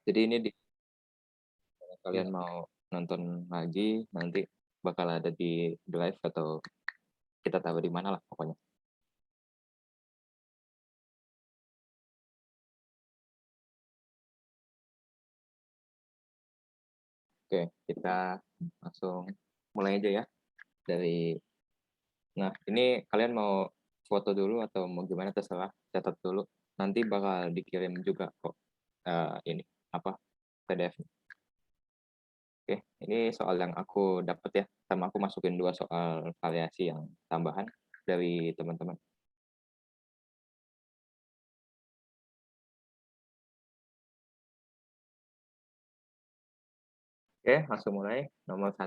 Jadi ini kalau kalian mau nonton lagi, nanti bakal ada di Drive atau kita taruh di mana lah pokoknya. Oke, kita langsung mulai aja ya dari. Nah, ini kalian mau foto dulu atau mau gimana terserah, catat dulu. Nanti bakal dikirim juga kok ini apa PDF. Oke, ini soal yang aku dapat ya, sama aku masukin 2 soal variasi yang tambahan dari teman-teman. Oke, langsung mulai. Nomor 1.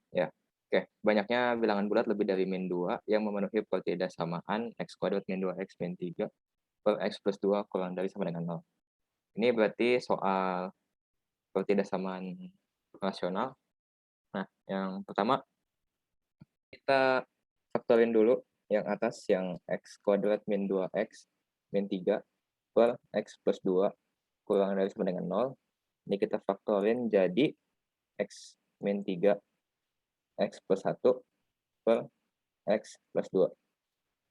Ya, oke. Banyaknya bilangan bulat lebih dari min 2 yang memenuhi pertidasamaan x kuadrat min 2x min 3 per x plus 2 kurang dari sama dengan 0. Ini berarti soal pertidasamaan rasional. Nah, yang pertama kita faktorin dulu yang atas yang x kuadrat min 2x min 3 per x plus 2 kurang dari sama dengan 0. Ini kita faktorin jadi x min 3 x plus 1 per x plus 2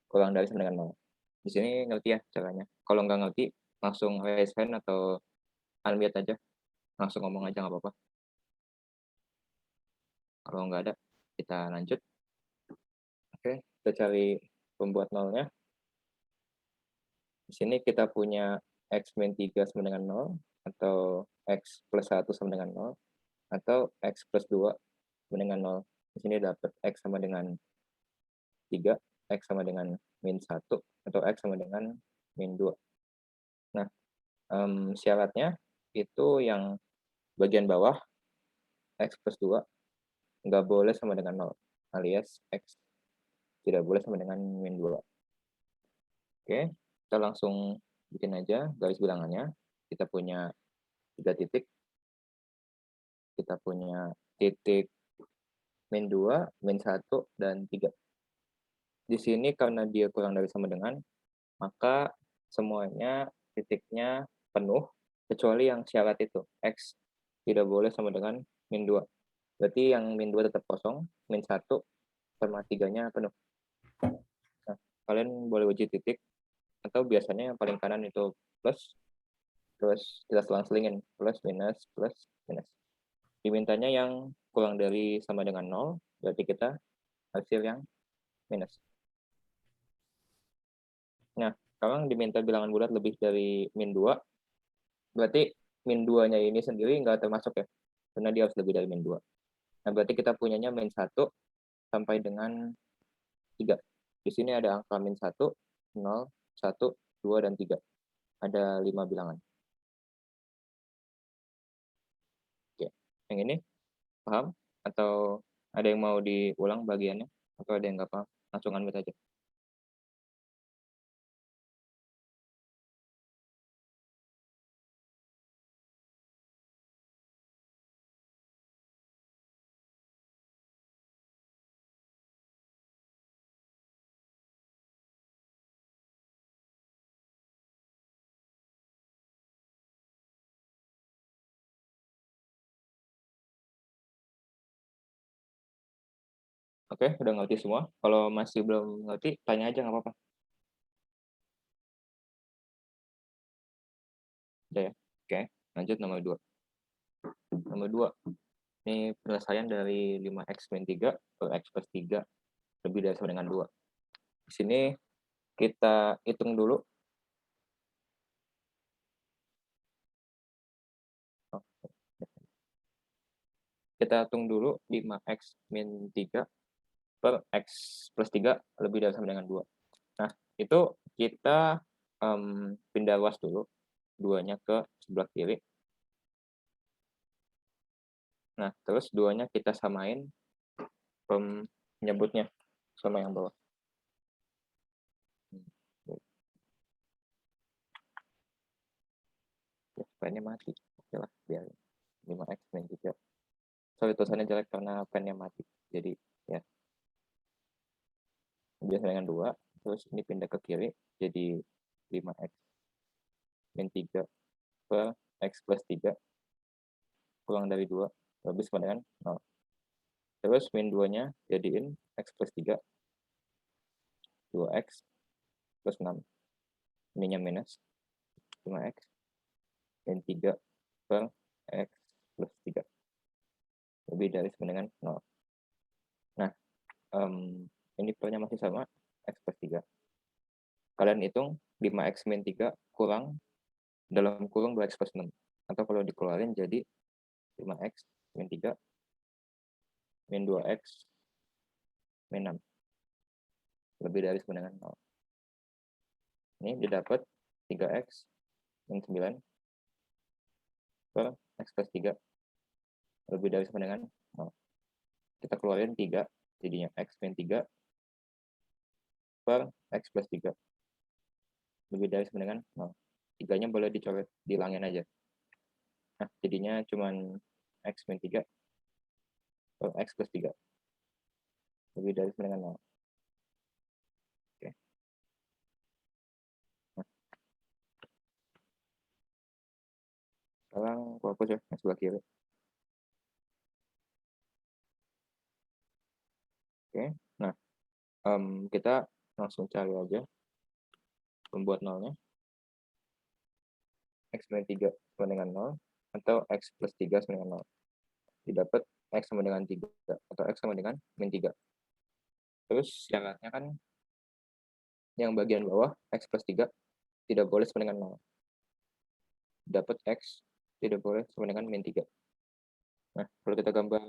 kurang dari sama dengan 0. Di sini ngerti ya caranya. Kalau nggak ngerti, langsung raise hand atau unmute aja. Langsung ngomong aja nggak apa-apa. Kalau nggak ada, kita lanjut. Oke, kita cari pembuat nolnya. Di sini kita punya x min 3 sama dengan 0, atau x plus 1 sama dengan 0, atau x plus 2 sama dengan 0. Di sini dapat x sama dengan 3, x sama dengan min 1, atau x sama dengan min 2. Nah, syaratnya itu yang bagian bawah, x plus 2, nggak boleh sama dengan 0, alias x tidak boleh sama dengan min 2. Oke, kita langsung bikin aja garis bilangannya. Kita punya 3 titik. Kita punya titik min 2, min 1, dan 3. Di sini karena dia kurang dari sama dengan, maka semuanya titiknya penuh, kecuali yang syarat itu, x tidak boleh sama dengan min 2. Berarti yang min 2 tetap kosong, min 1 sama 3-nya penuh. Nah, kalian boleh uji titik, atau biasanya yang paling kanan itu plus, terus kita selang-selingin, plus, minus. Dimintanya yang kurang dari sama dengan 0, berarti kita hasil yang minus. Nah, sekarang diminta bilangan bulat lebih dari min 2, berarti min 2-nya ini sendiri nggak termasuk ya, karena dia harus lebih dari min 2. Nah, berarti kita punyanya min 1 sampai dengan 3. Di sini ada angka min 1, 0, 1, 2, dan 3. Ada 5 bilangan. Oke. Yang ini paham? Atau ada yang mau diulang bagiannya? Atau ada yang nggak paham? Langsung unmute aja. Oke, udah ngerti semua? Kalau masih belum ngerti, tanya aja nggak apa-apa. Udah ya? Oke, lanjut nomor 2. Nomor 2, ini penyelesaian dari 5x min 3 per x plus 3 lebih dari sama dengan 2. Di sini kita hitung dulu. Oh, kita hitung dulu 5x min 3 per x plus 3 lebih dari sama dengan 2. Nah, itu kita pindah luas dulu, 2-nya ke sebelah kiri. Nah, terus 2-nya kita samain penyebutnya sama yang bawah. Ya, supaya mati. Oke lah, biar 5x min 3 sorry tulisannya jelek karena pennya mati. Jadi ya biasa dengan 2, terus ini pindah ke kiri jadi 5x min 3 per x plus 3 kurang dari 2 lebih sama dengan 0. Terus min 2-nya jadiin x plus 3 2x plus 6. Ininya minus 5x min 3 per x plus 3 lebih dari sama dengan 0. Nah, ini pernya masih sama, x plus 3. Kalian hitung 5x min 3 kurang dalam kurung 2x plus 6. Atau kalau dikeluarin jadi 5x min 3 min 2x min 6. Lebih dari sama dengan 0. Ini didapat 3x min 9 per x plus 3 lebih dari sama dengan 0. Kita keluarin 3, jadinya x min 3 per x plus 3 lebih dari sama dengan 0. 3-nya boleh dicoret, dihilangin aja. Nah, jadinya cuman x min 3 per x plus 3 lebih dari sama dengan 0. Oke. Nah, sekarang aku hapus ya yang sebelah kiri. Oke, nah kita langsung cari aja pembuat nolnya. X min 3 sama dengan 0 atau x plus 3 sama dengan 0. Didapat x sama dengan 3 atau x sama dengan min 3. Terus syaratnya kan yang bagian bawah x plus 3 tidak boleh sama dengan 0. Dapat x tidak boleh sama dengan min 3. Nah, kalau kita gambar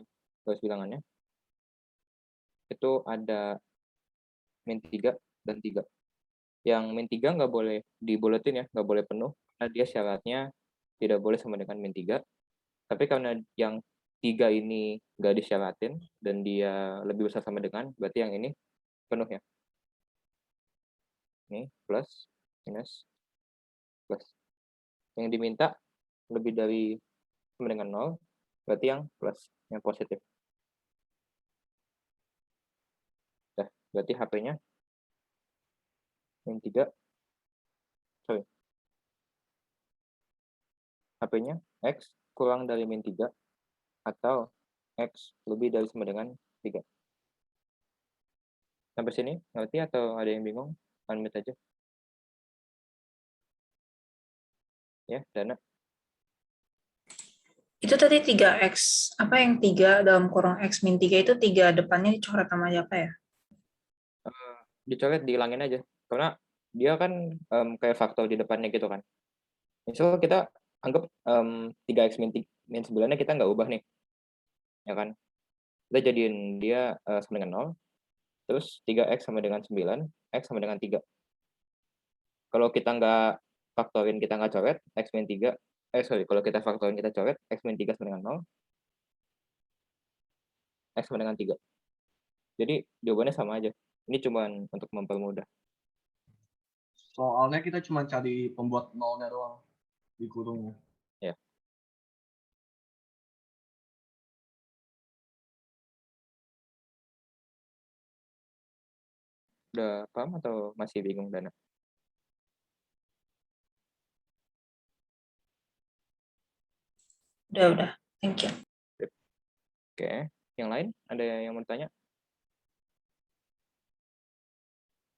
garis bilangannya, itu ada min 3 dan 3. Yang min 3 nggak boleh dibuletin ya, nggak boleh penuh, karena dia syaratnya tidak boleh sama dengan min 3. Tapi karena yang 3 ini nggak disyaratin, dan dia lebih besar sama dengan, berarti yang ini penuh ya. Ini plus, minus, plus. Yang diminta lebih dari sama dengan 0, berarti yang plus, yang positif. Nah, berarti HP-nya min 3, sorry. HP-nya X kurang dari min 3 atau X lebih dari sama dengan 3. Sampai sini ngerti atau ada yang bingung? Unmute aja. Ya, Dana. Itu tadi 3x. Apa yang 3 dalam kurung x min 3 itu 3 depannya dicoret sama apa ya? Dicoret, dihilangin aja. Karena dia kan kayak faktor di depannya gitu kan. Misal kita anggap 3x min 9-nya kita nggak ubah nih. Ya kan? Kita jadiin dia sama dengan 0. Terus 3x sama dengan 9, x sama dengan 3. Kalau kita nggak faktorin, kita nggak coret, x min 3, kalau kita faktorin kita coret, x min 3 sama dengan 0, x sama dengan 3. Jadi jawabannya sama aja. Ini cuma untuk mempermudah. Soalnya kita cuma cari pembuat nolnya doang di kurungnya. Ya. Udah paham atau masih bingung, Dana? Udah. Thank you. Oke. Yang lain? Ada yang mau tanya?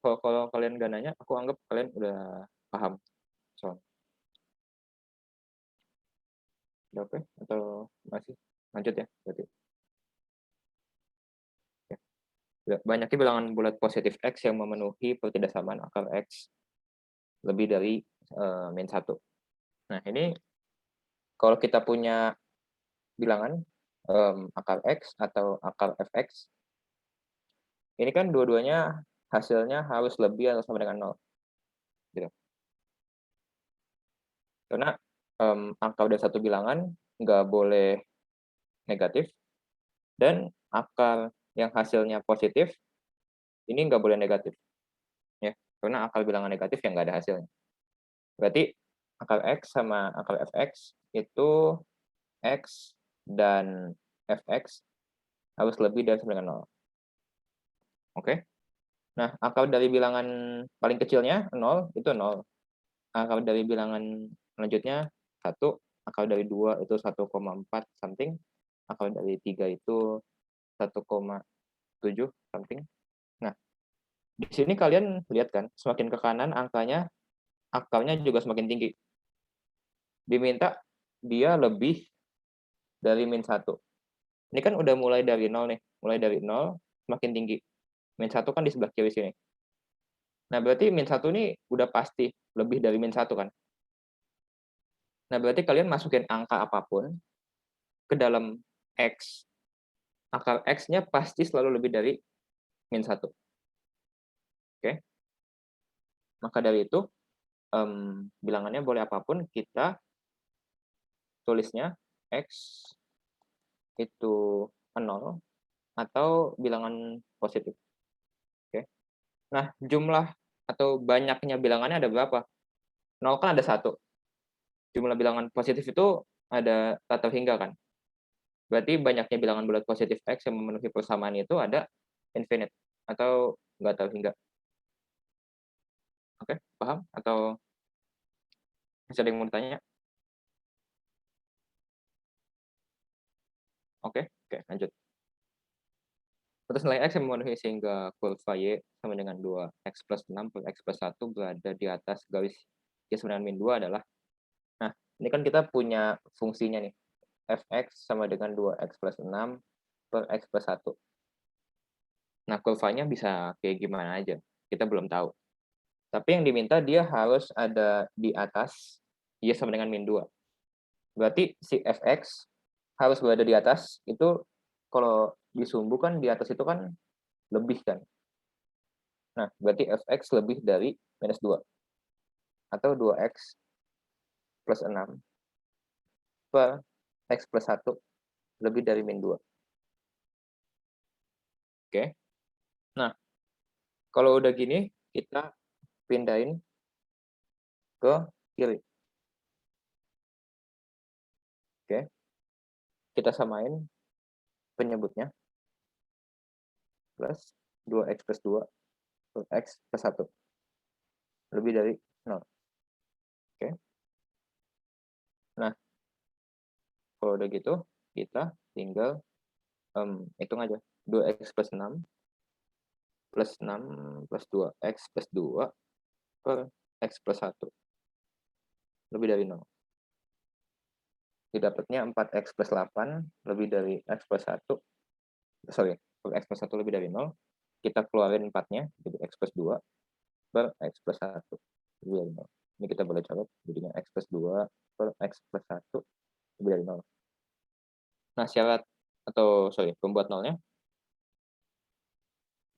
Kalau kalian nggak nanya, aku anggap kalian udah paham. Udah oke? Atau masih? Lanjut ya, berarti. Banyaknya bilangan bulat positif X yang memenuhi pertidaksamaan akar X lebih dari min 1. Nah, ini kalau kita punya bilangan akar X atau akar fx, ini kan dua-duanya hasilnya harus lebih atau sama dengan 0. Gitu. Karena angka udah satu bilangan nggak boleh negatif, dan akar yang hasilnya positif ini nggak boleh negatif. Ya, karena akar bilangan negatif yang nggak ada hasilnya. Berarti akar X sama akar fx itu X dan fx harus lebih dari sama dengan 0. Oke? Nah, akar dari bilangan paling kecilnya 0 itu 0. Akar dari bilangan selanjutnya 1, akar dari 2 itu 1,4 something, akar dari 3 itu 1,7 something. Nah, di sini kalian lihat kan, semakin ke kanan angkanya, akarnya juga semakin tinggi. Diminta dia lebih dari min 1. Ini kan udah mulai dari 0 nih, mulai dari 0 semakin tinggi. Min 1 kan di sebelah kiri sini. Nah, berarti min 1 ini udah pasti lebih dari min 1 kan? Nah, berarti kalian masukin angka apapun ke dalam X, akar X-nya pasti selalu lebih dari min 1. Oke? Maka dari itu, bilangannya boleh apapun, kita tulisnya X itu 0 atau bilangan positif. Oke? Nah, jumlah atau banyaknya bilangannya ada berapa? 0 kan ada 1. Jumlah bilangan positif itu ada tak terhingga kan? Berarti banyaknya bilangan bulat positif X yang memenuhi persamaan itu ada infinite atau nggak terhingga. Oke, paham? Atau masih ada yang mau ditanya? Oke, lanjut. Terus nilai X yang memenuhi sehingga kurva Y sama dengan 2X plus 6 plus X plus 1 berada di atas garis Y sama dengan min 2 adalah, nah, ini kan kita punya fungsinya nih, Fx sama dengan 2X plus 6 per X plus 1. Nah, kurvanya bisa kayak gimana aja, kita belum tahu. Tapi yang diminta dia harus ada di atas Y sama dengan min 2. Berarti si Fx harus berada di atas, itu kalau disumbu kan di atas itu kan lebih kan. Nah, berarti Fx lebih dari minus 2. Atau 2X plus 6 per X plus 1 lebih dari min 2. Oke. Nah, kalau udah gini, kita pindahin ke kiri. Oke. Kita samain penyebutnya. Plus 2X plus 2 per X plus 1. Lebih dari 0. Oke. Nah, kalau udah gitu, kita tinggal hitung aja. 2X plus 6 plus 6 plus 2X plus 2 per X plus 1. Lebih dari 0. Didapatnya 4X plus 8 lebih dari X plus 1. Sorry, per X plus 1 lebih dari 0. Kita keluarin 4-nya, jadi X plus 2 per X plus 1 lebih dari 0. Ini kita boleh coret, jadinya X plus 2 per X plus 1 lebih dari 0. Nah, syarat atau pembuat nolnya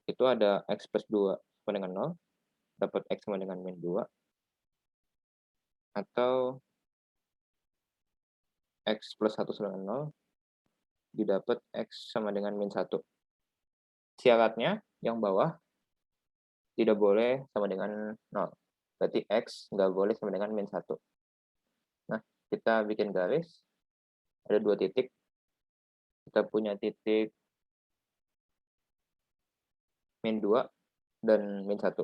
itu ada X plus 2 sama dengan 0, dapat X sama dengan min 2, atau X plus 1 sama dengan 0, didapat X sama dengan min 1. Syaratnya yang bawah tidak boleh sama dengan 0. Berarti X nggak boleh sama dengan min 1. Nah, kita bikin garis. Ada 2 titik. Kita punya titik min 2 dan min 1.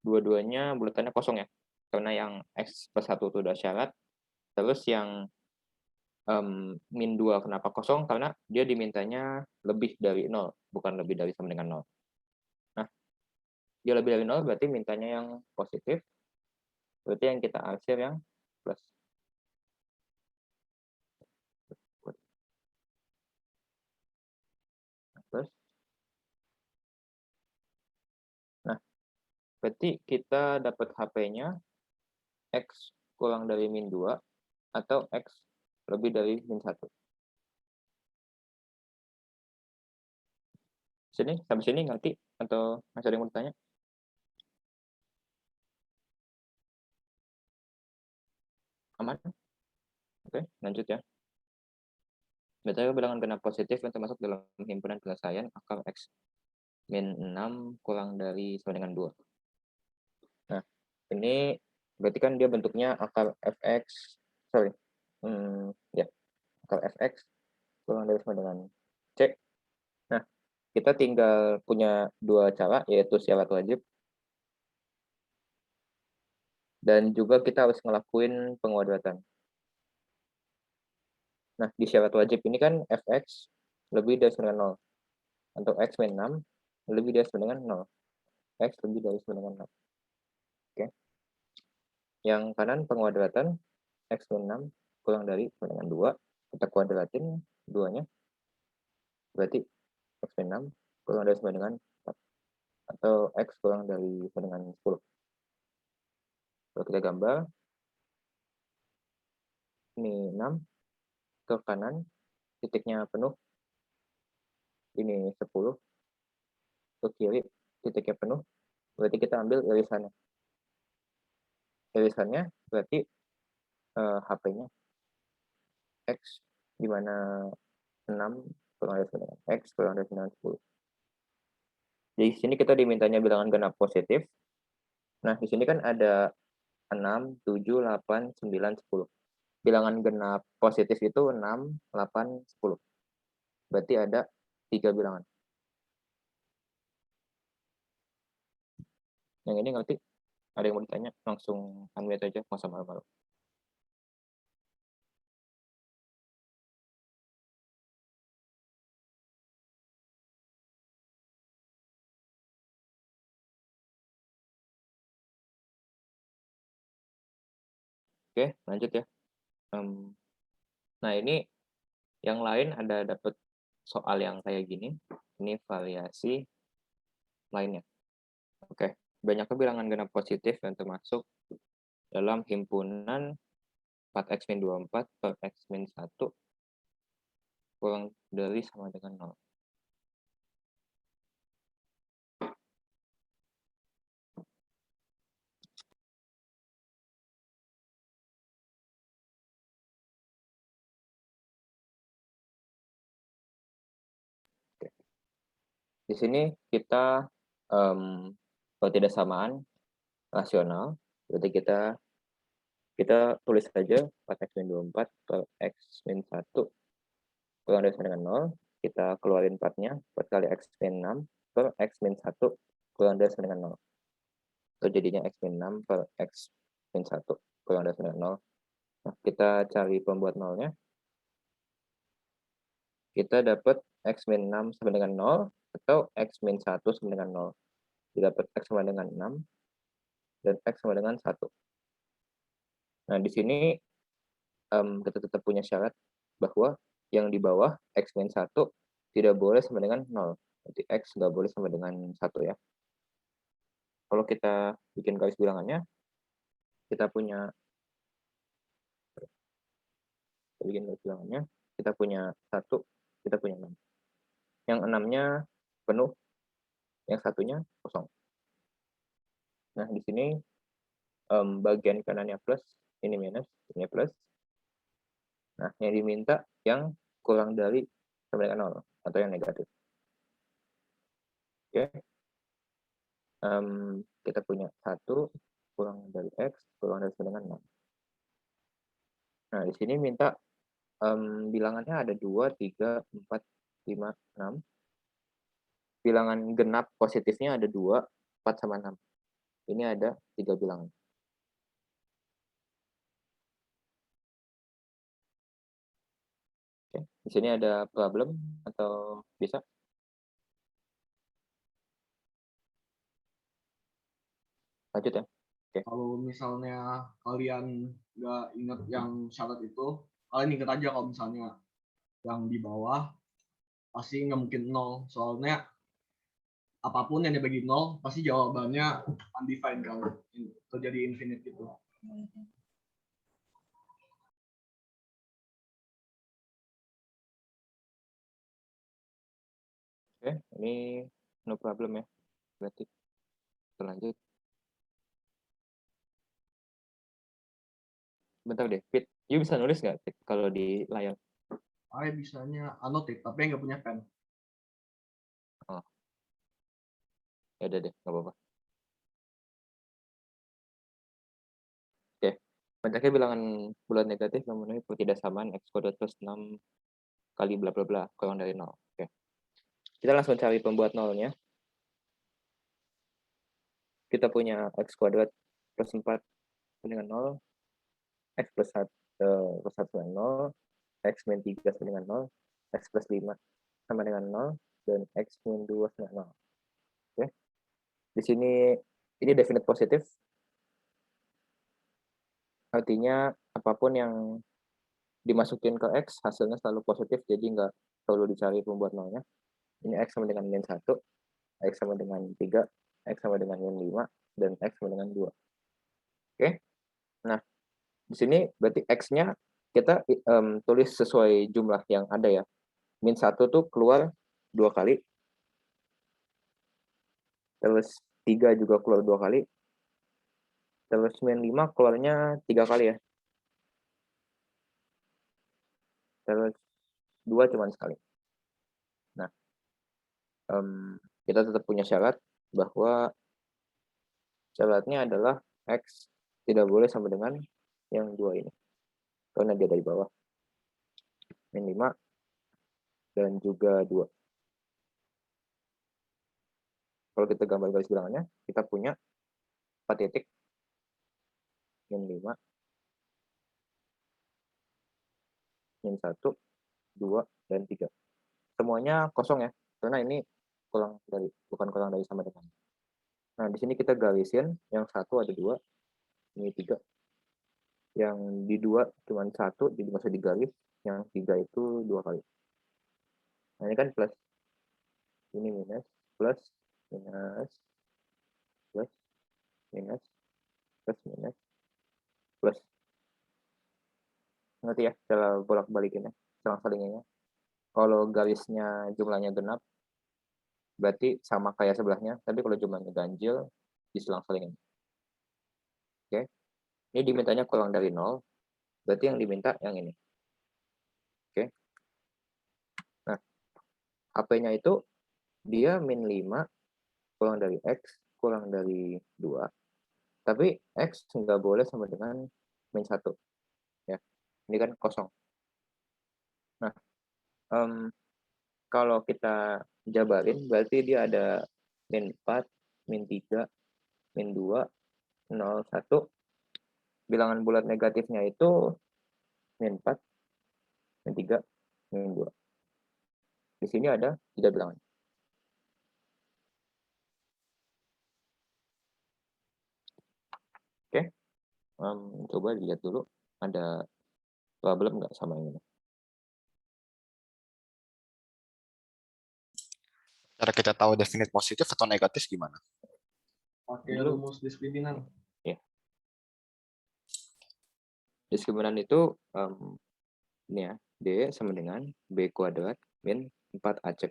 Dua-duanya bulatannya kosong ya. Karena yang X plus 1 itu udah syarat. Terus yang min 2 kenapa kosong? Karena dia dimintanya lebih dari 0, bukan lebih dari sama dengan 0. Nah, dia lebih dari 0 berarti mintanya yang positif. Berarti yang kita arsir yang plus. Plus. Nah, berarti kita dapat HP-nya X kurang dari min 2 atau X lebih dari min 1. Sampai sini ngerti? Atau masih ada yang mau ditanya? Aman? Oke, lanjut ya. BTW bilangan genap positif yang termasuk dalam himpunan penyelesaian akar X min 6 kurang dari sama dengan 2. Nah, ini berarti kan dia bentuknya akar fx, ya, akar fx kurang dari sama dengan kita tinggal punya 2 cara, yaitu syarat wajib dan juga kita harus ngelakuin penguadratan. Nah, di syarat wajib ini kan fx lebih dari sama dengan 0. Untuk x min 6 lebih dari sama dengan 0. X lebih dari sama dengan 0. Oke. Yang kanan penguadratan x min 6 kurang dari sama dengan 2. Kita kuadratin 2-nya. Berarti x min 6 kurang dari sama dengan 4. Atau x kurang dari sama dengan 10. Kalau kita gambar, ini 6 ke kanan, titiknya penuh, ini 10, ke kiri, titiknya penuh, berarti kita ambil irisannya. Irisannya berarti HP-nya X, di mana 6 kurang dari sama dengan X kurang dari sama dengan 10. Di sini kita dimintanya bilangan genap positif. Nah, di sini kan ada 6, 7, 8, 9, 10. Bilangan genap positif itu 6, 8, 10. Berarti ada 3 bilangan. Yang ini ngerti? Ada yang mau ditanya? Langsung unmute aja, masa malu-malu. Oke, lanjut ya. Nah, ini yang lain ada dapat soal yang kayak gini. Ini variasi lainnya. Oke, banyaknya bilangan genap positif yang termasuk dalam himpunan 4x min 24 per x min 1 kurang dari sama dengan 0. Oke. Di sini kita ketidaksamaan rasional, berarti kita tulis saja 4x min 24 per x min 1 kurang dari sama dengan 0. Kita keluarin 4-nya, 4 kali x min 6 per x min 1 kurang dari sama dengan 0. Itu jadinya x min 6 per x min 1 kurang dari sama dengan 0. Nah, kita cari pembuat nolnya. Kita dapat x min 6 sama dengan 0 atau x min 1 sama dengan 0. Kita dapat x sama dengan 6 dan x sama dengan 1. Nah, di sini kita tetap punya syarat bahwa yang di bawah x min 1 tidak boleh sama dengan 0. Berarti x nggak boleh sama dengan 1 ya. Kalau kita bikin garis bilangannya, kita punya kita punya 1, kita punya 6. Yang 6-nya penuh, yang satunya kosong. Nah, di sini bagian kanannya plus, ini minus, ini plus. Nah, yang diminta yang kurang dari sama dengan 0 atau yang negatif. Oke. Kita punya 1 kurang dari x kurang dari sama dengan 6. Nah, di sini minta bilangannya ada 2, 3, 4, 5, 6. Bilangan genap positifnya ada 2, 4, sama 6. Ini ada 3 bilangan. Oke. Di sini ada problem atau bisa? Lanjut ya. Oke. Kalau misalnya kalian nggak ingat yang syarat itu, kalian ingat aja kalau misalnya yang di bawah pasti nggak mungkin 0. Soalnya apapun yang dibagi 0 pasti jawabannya undefined kalau terjadi infinite gitu. Oke, ini no problem ya. Berarti kita lanjut. Bentar deh, Fit. You bisa nulis nggak, Fit, kalau di layar? Saya bisanya annotate, tapi nggak punya pen. Oh. Ya udah deh, nggak apa-apa. Oke. Banyaknya bilangan bulat negatif memenuhi pertidaksamaan x kuadrat plus 6 kali bla bla bla kurang dari 0. Oke. Kita langsung cari pembuat nolnya. Kita punya x kuadrat plus 4 dengan 0, x plus 1 dengan 0, x min 3 sama dengan 0, x plus 5 sama dengan 0, dan x min 2 sama dengan 0. Oke. Di sini ini definite positif. Artinya apapun yang dimasukin ke x hasilnya selalu positif, jadi nggak perlu dicari pembuat nolnya. Ini x sama dengan min 1, x sama dengan 3, x sama dengan min 5, dan x sama dengan 2. Oke. Nah, di sini berarti x-nya kita tulis sesuai jumlah yang ada ya. Min 1 tuh keluar 2 kali. Terus 3 juga keluar 2 kali. Terus min 5 keluarnya 3 kali ya. Terus 2 cuma sekali. Nah, kita tetap punya syarat bahwa syaratnya adalah x tidak boleh sama dengan yang 2 ini. Karena dia dari bawah. Min 5 dan juga 2. Kalau kita gambar garis bilangannya, kita punya 4 titik. Min 5, min 1, 2, dan 3. Semuanya kosong ya, karena ini bukan kurang dari sama dengan. Nah, di sini kita garisin, yang 1 ada 2, ini 3. Yang di 2 cuma 1, jadi masih digaris, yang 3 itu 2 kali. Nah, ini kan plus. Ini minus, plus, minus, plus, minus, plus, minus, plus. Ngerti ya, cara bolak-balikinnya, selang-selinginnya. Kalau garisnya jumlahnya genap, berarti sama kayak sebelahnya, tapi kalau jumlahnya ganjil, diselang-selingin. Oke. Ini dimintanya kurang dari 0, berarti yang diminta yang ini. Oke. Nah, AP-nya itu dia min 5 kurang dari x kurang dari 2. Tapi x nggak boleh sama dengan min 1. Ya. Ini kan kosong. Nah, kalau kita jabarin, berarti dia ada min 4, min 3, min 2, 0, 1. Bilangan bulat negatifnya itu min 4, min 3, min 2. Di sini ada 3 bilangan. Oke. Coba dilihat dulu ada problem nggak sama ini. Cara kita tahu definite positif atau negatif gimana? Pakai Dulu. rumus diskriminan. Ya. Diskriminan itu ini ya, D sama dengan B kuadrat min 4AC.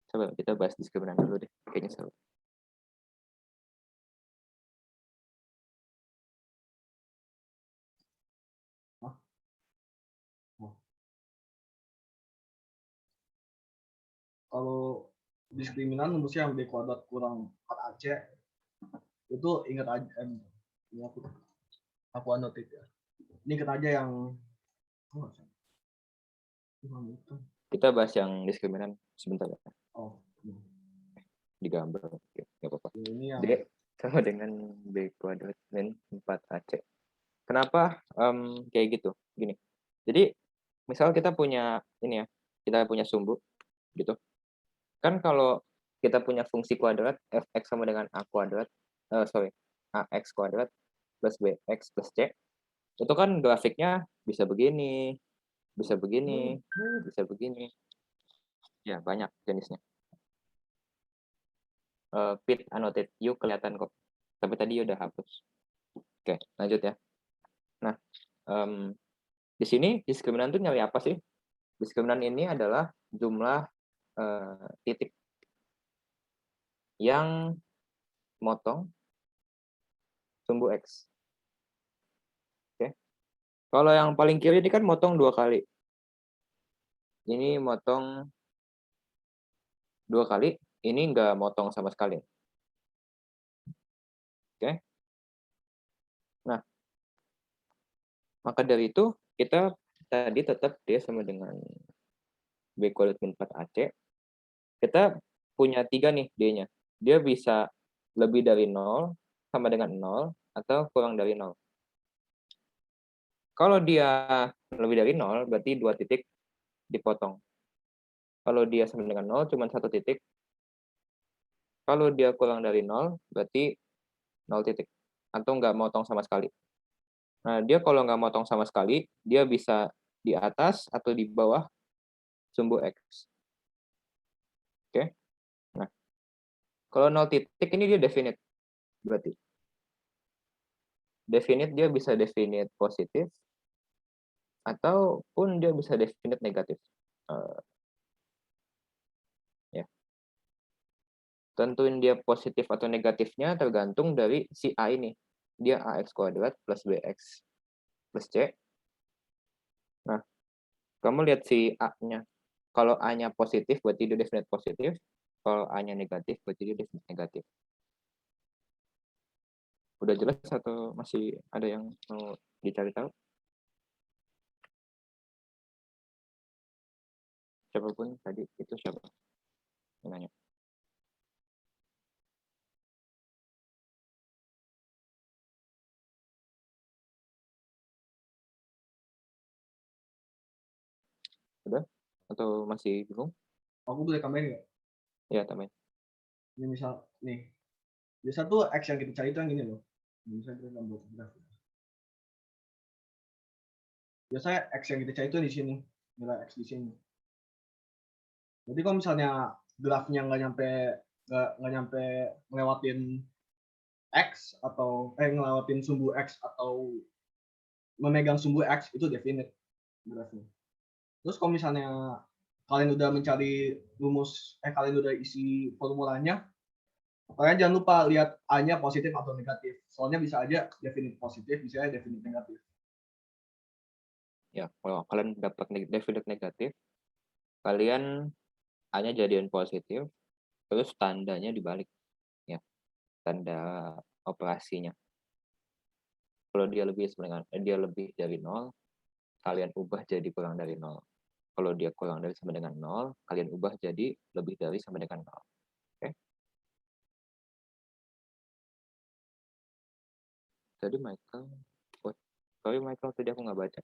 Coba kita bahas diskriminan dulu deh, kayaknya seru. Kalau diskriminan rumusnya yang B kuadrat kurang 4AC, itu ingat aja, ini aku anotit ya. Ini ingat aja yang Kita bahas yang diskriminan sebentar ya. Oh, Di gambar. Oke, nggak apa-apa. ini yang D sama dengan B kuadrat min 4AC. Kenapa kayak gitu? Gini. Jadi, misal kita punya ini ya, kita punya sumbu gitu. Kan kalau kita punya fungsi kuadrat fx sama dengan a kuadrat, ax kuadrat plus bx plus c, itu kan grafiknya bisa begini, bisa begini, bisa begini. Ya, banyak jenisnya. Pit annotate you kelihatan kok. Tapi tadi udah hapus. Oke, lanjut ya. Nah, di sini diskriminan itu nyari apa sih? Diskriminan ini adalah jumlah titik yang motong sumbu X. Oke. Kalau yang paling kiri ini kan motong 2 kali. Ini motong 2 kali, ini nggak motong sama sekali. Oke. Nah, maka dari itu kita tadi tetap D sama dengan B kuadrat min 4AC, kita punya 3 nih D-nya. Dia bisa lebih dari 0, sama dengan 0, atau kurang dari 0. Kalau dia lebih dari 0, berarti 2 titik dipotong. Kalau dia sama dengan 0, cuma 1 titik. Kalau dia kurang dari 0, berarti 0 titik. Atau nggak motong sama sekali. Nah, dia kalau nggak motong sama sekali, dia bisa di atas atau di bawah sumbu X. Oke? Nah, kalau 0 titik ini dia definite. Berarti. Definite dia bisa definite positif, ataupun dia bisa definite negatif. Ya. Tentuin dia positif atau negatifnya tergantung dari si A ini. Dia AX kuadrat plus BX plus C. Nah, kamu lihat si A-nya. Kalau A-nya positif, berarti dia definite positif. Kalau A-nya negatif, berarti dia definite negatif. Udah jelas atau masih ada yang mau dicari tahu? Siapapun tadi, itu siapa? Yang nanya. Udah? Atau masih bingung? Aku boleh tambahin nggak? Ya, tambahin. Ini misal nih, biasa tuh X yang kita cari itu yang gini loh. Misalnya kita buat graf. Biasanya X yang kita cari itu di sini, nilai X di sini. Jadi kalau misalnya grafnya nggak nyampe ngelewatin X atau ngelewatin sumbu X atau memegang sumbu X, itu definite grafnya. Terus kalau misalnya kalian udah mencari kalian udah isi formulanya, kalian jangan lupa lihat A-nya positif atau negatif. Soalnya bisa aja definite positif, bisa aja definite negatif. Ya, kalau kalian dapat definite negatif, kalian A-nya jadiin positif, terus tandanya dibalik. Ya, tanda operasinya. Kalau dia lebih dari 0, kalian ubah jadi kurang dari 0. Kalau dia kurang dari sama dengan 0, kalian ubah jadi lebih dari sama dengan 0. Oke? Tadi Michael, sorry Michael, tadi aku nggak baca.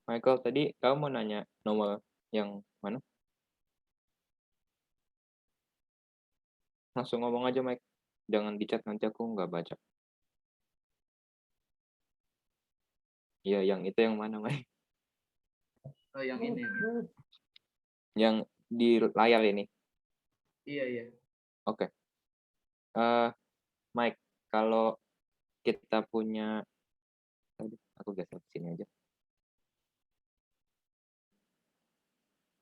Michael, tadi kamu mau nanya nomor yang mana? Langsung ngomong aja, Mike. Jangan di chat, nanti aku nggak baca. Iya, yang itu yang mana, Mike? Oh, yang ini. Yang di layar ini. Iya, iya. Oke. Mike, kalau kita punya... Aku geser ke sini aja.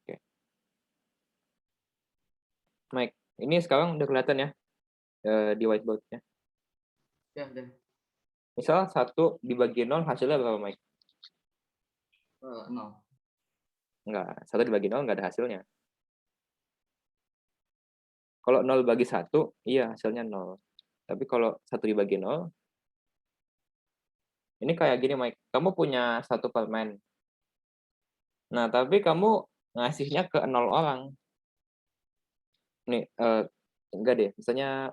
Oke. Mike, ini sekarang udah kelihatan ya di whiteboard-nya. Ya, udah. Misal 1 dibagi 0, hasilnya berapa, Mike? 0. Enggak, 1 dibagi 0 nggak ada hasilnya. Kalau 0 bagi 1, iya hasilnya 0. Tapi kalau 1 dibagi 0, ini kayak gini, Mike. Kamu punya 1 permen. Nah, tapi kamu ngasihnya ke 0 orang. Nih, enggak deh. Misalnya,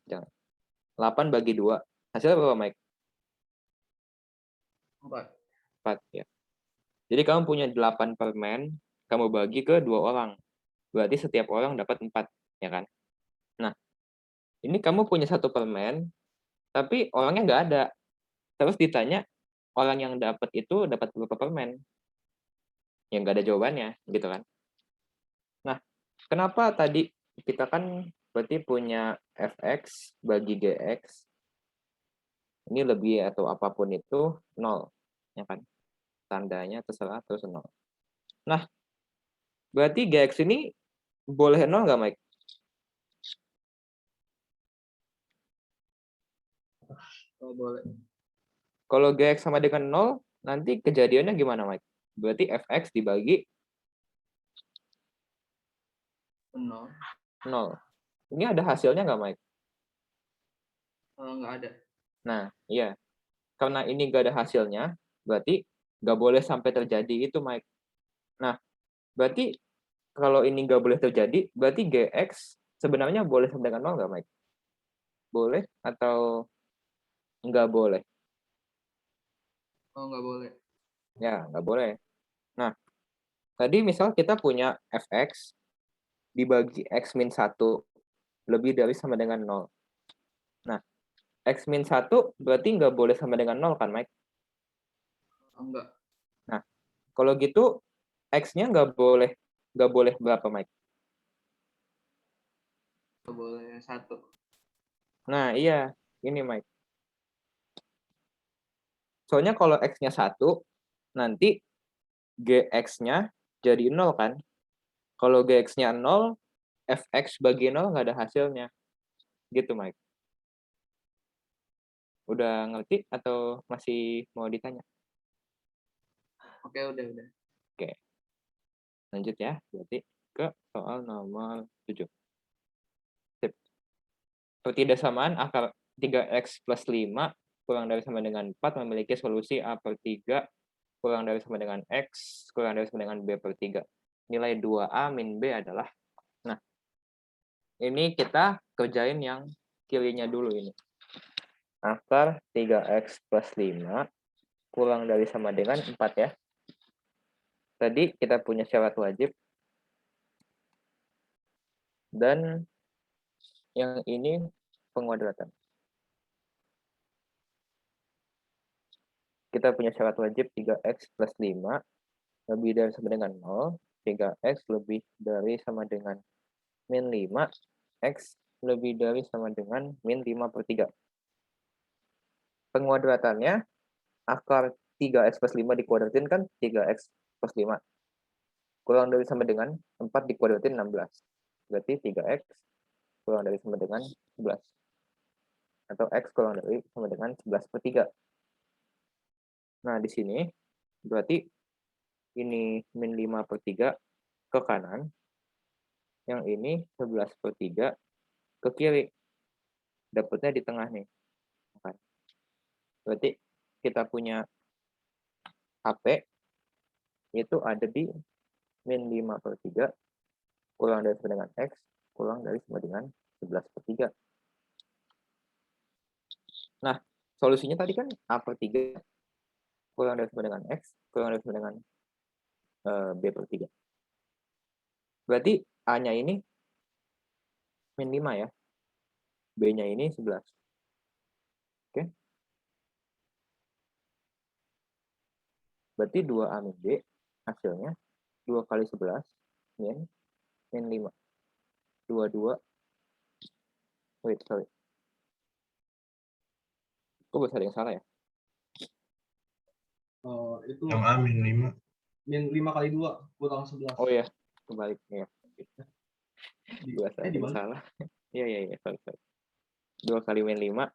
jangan. 8 bagi 2. Hasilnya berapa, Mike? 4. 4, ya. Jadi kamu punya 8 permen, kamu bagi ke 2 orang. Berarti setiap orang dapat 4, ya kan? Nah, ini kamu punya 1 permen, tapi orangnya nggak ada. Terus ditanya, orang yang dapat itu dapat berapa permen? Ya nggak ada jawabannya, gitu kan? Nah, kenapa tadi kita kan berarti punya fx bagi gx, ini lebih atau apapun itu 0, ya kan? Tandanya terserah terus 0. Nah, berarti gx ini boleh 0 nggak, Mike? Oh, boleh. Kalau gx sama dengan 0, nanti kejadiannya gimana, Mike? Berarti fx dibagi 0. 0. Ini ada hasilnya nggak, Mike? Nggak ada. Nah, iya. Karena ini nggak ada hasilnya, berarti nggak boleh sampai terjadi itu, Mike. Nah, berarti kalau ini nggak boleh terjadi, berarti Gx sebenarnya boleh sama dengan 0 nggak, Mike? Boleh atau nggak boleh? Oh, nggak boleh. Ya, nggak boleh. Nah, tadi misal kita punya fx dibagi x min 1 lebih dari sama dengan 0. Nah, x min 1 berarti nggak boleh sama dengan 0 kan, Mike? Oh, enggak. Nah, kalau gitu x-nya nggak boleh berapa, Mike? Nggak boleh 1. Nah, iya. Ini, Mike. Soalnya kalau x-nya 1, nanti gx-nya jadi 0 kan? Kalau gx-nya 0, fx bagi 0 nggak ada hasilnya. Gitu, Mike. Udah ngerti atau masih mau ditanya? Oke, udah. Oke, lanjut ya. Berarti ke soal nomor 7. Sip. Pertidaksamaan akar 3x plus 5 kurang dari sama dengan 4 memiliki solusi A per 3 kurang dari sama dengan X kurang dari sama dengan B per 3. Nilai 2A min B adalah, nah, ini kita kerjain yang kirinya dulu ini. Akar 3x plus 5 kurang dari sama dengan 4 ya. Tadi kita punya syarat wajib. Dan yang ini penguadratan. Kita punya syarat wajib 3x plus 5 lebih dari sama dengan 0, 3x lebih dari sama dengan min 5, x lebih dari sama dengan min 5 per 3. Penguadratannya, akar 3x plus 5 dikuadratin kan 3x plus 5. Kurang dari sama dengan 4 dikuadratin 16. Berarti 3x kurang dari sama dengan 11. Atau x kurang dari sama dengan 11 per 3. Nah, di sini berarti ini min 5 per 3 ke kanan, yang ini 11 per 3 ke kiri. Dapatnya di tengah nih. Berarti kita punya HP itu ada di min 5 per 3 kurang dari sama dengan X kurang dari sama dengan 11 per 3. Nah, solusinya tadi kan A per 3 kurang dari sama dengan X kurang dari sama dengan B per 3. Berarti A-nya ini min 5 ya. B-nya ini 11. Oke. Berarti 2A min B hasilnya 2 kali 11 min 5. 22. Wait, sorry. Kok bisa ada yang salah ya? Itu Yang A min 5. min 5 kali 2 kurang 11. Oh ya, kebalik ya. Dua Di mana? salah. Iya, sorry. 2 kali min 5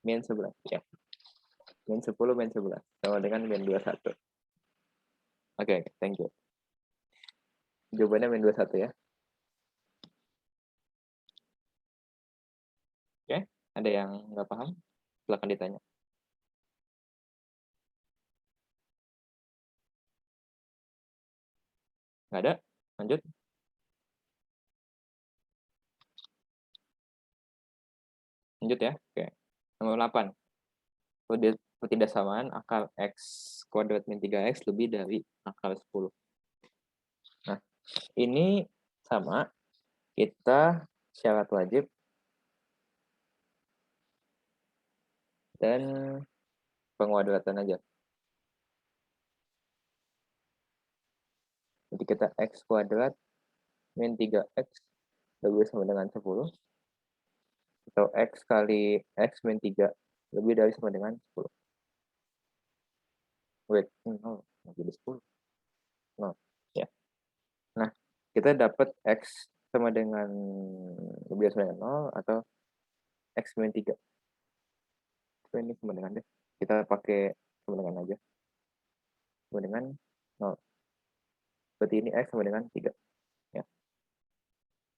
min 11 ya. Min 10 min 11 sama dengan min 21. Oke, thank you. Jawabannya min 21 ya. Oke, ada yang nggak paham? Silakan ditanya. Nggak ada? Lanjut. Lanjut ya. Oke. Nomor 8. Pertidaksamaan akar x kuadrat min 3x lebih dari akar 10. Nah, ini sama. Kita syarat wajib dan penguadratan aja. Jadi kita x kuadrat min 3x lebih sama dengan 10. Atau x kali x min 3 lebih dari sama dengan 10. Wait, no, jadi 10. No, ya. Nah, kita dapat x sama dengan lebih dari sama dengan 0 atau x min 3. Ini sama dengan deh. Kita pakai sama dengan aja. Sama dengan 0. Berarti ini x sama dengan 3. Ya.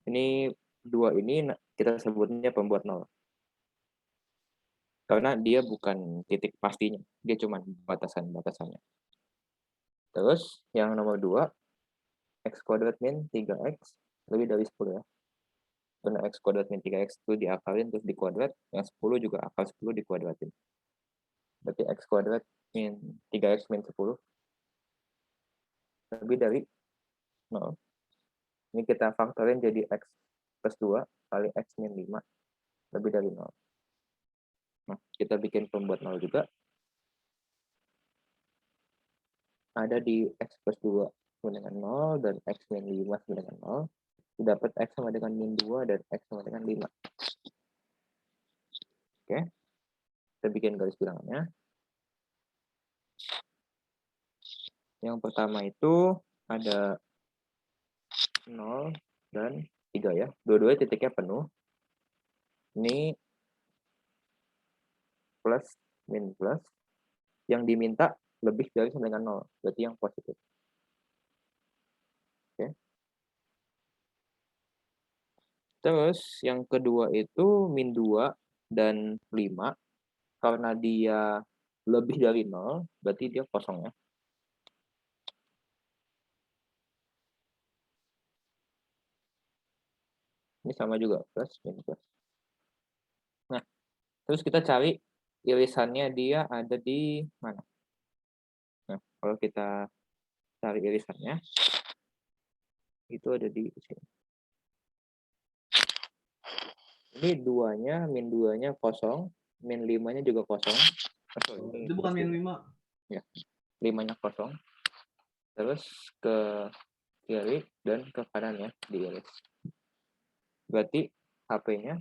Ini 2 ini kita sebutnya pembuat 0. karena dia bukan titik pastinya, dia cuma batasan-batasannya. Terus yang nomor 2, x kuadrat min 3x lebih dari 10 ya. Karena x kuadrat min 3x itu diakalin terus dikuadrat, yang 10 juga akal 10 dikuadratin. Berarti x kuadrat min 3x min 10 lebih dari 0. Ini kita faktorin jadi x plus 2 kali x min 5 lebih dari 0. Nah, kita bikin pembuat 0 juga. Ada di x plus 2 sama dengan 0 dan x min 5 sama dengan 0. Dapat x sama dengan min 2 dan x sama dengan 5. Oke. Kita bikin garis bilangannya. Yang pertama itu ada 0 dan 3 ya. Dua-duanya titiknya penuh. Ini plus min plus. Yang diminta lebih dari sama dengan 0. Berarti yang positif. Oke. Terus yang kedua itu min 2 dan 5. Karena dia lebih dari 0, berarti dia kosong ya. Ini sama juga, plus, min, plus. Nah, terus kita cari irisannya dia ada di mana. Nah, kalau kita cari irisannya, itu ada di sini. Ini duanya, min 2-nya kosong, min 5-nya juga kosong. Itu bukan min 5. Ya, 5-nya kosong. Terus ke kiri dan ke kanan ya, diiris. Berarti HP-nya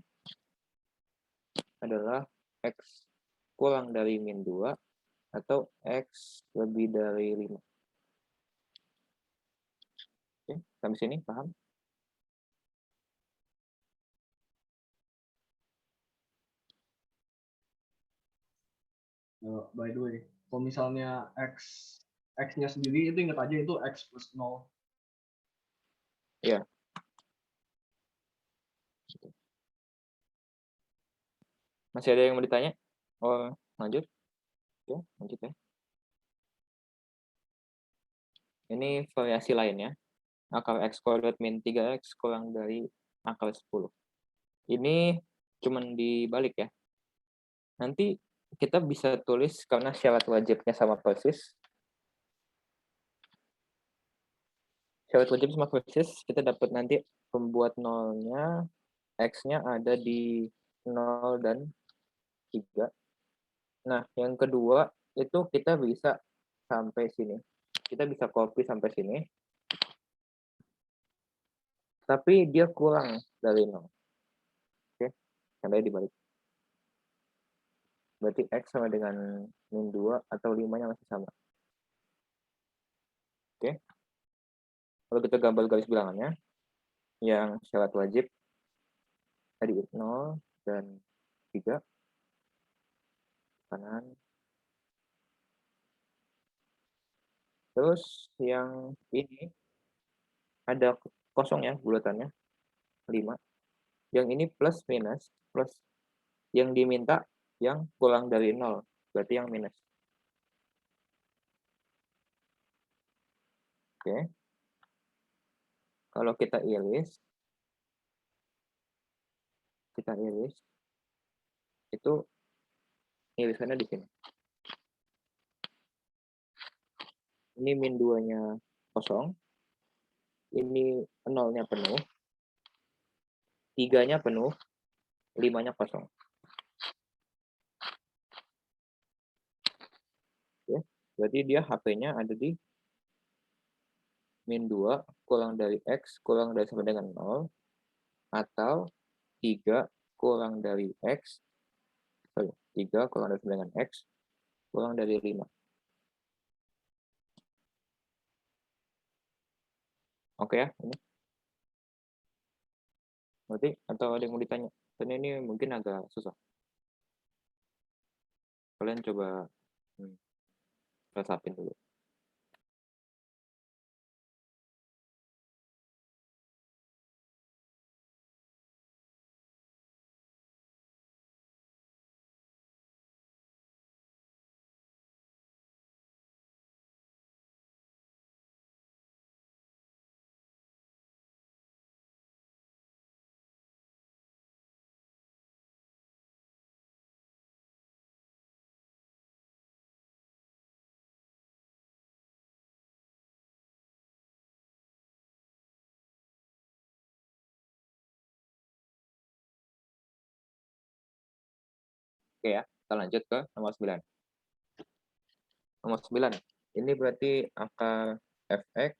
adalah X kurang dari min 2 atau X lebih dari 5. Oke, sampai sini paham? By the way, kalau misalnya x-nya sendiri itu ingat aja itu x plus 0. Iya. Masih ada yang mau ditanya? Oh, lanjut. Oke, lanjut ya. Ini variasi lain ya. Akar x kuadrat min 3x kurang dari akar 10. Ini cuman dibalik ya. Nanti kita bisa tulis karena syarat wajibnya sama persis. Syarat wajib sama persis, kita dapat nanti pembuat nolnya, x-nya ada di 0 dan 3. Nah, yang kedua itu kita bisa sampai sini. Kita bisa copy sampai sini. Tapi dia kurang dari 0. Oke, sampai dibalik. Berarti x sama dengan min 2 atau 5-nya masih sama. Oke. Kalau kita gambar garis bilangannya, yang syarat wajib tadi 0 dan 3. Kanan. Terus yang ini ada kosong ya bulatannya 5. Yang ini plus minus plus yang diminta yang kurang dari 0, berarti yang minus. Oke. Kalau kita iris itu irisannya di sini. Ini min 2-nya kosong. Ini 0-nya penuh. 3-nya penuh. 5-nya kosong. Oke. Berarti dia HP-nya ada di min 2 kurang dari X kurang dari sama dengan 0. Atau 3 kurang dari X. 3 kurang dari sama dengan X kurang dari 5. Oke ya, ini. Berarti atau ada yang mau ditanya? Karena ini mungkin agak susah. Kalian coba resapin dulu. Oke ya, kita lanjut ke nomor 9. Nomor 9, ini berarti angka fx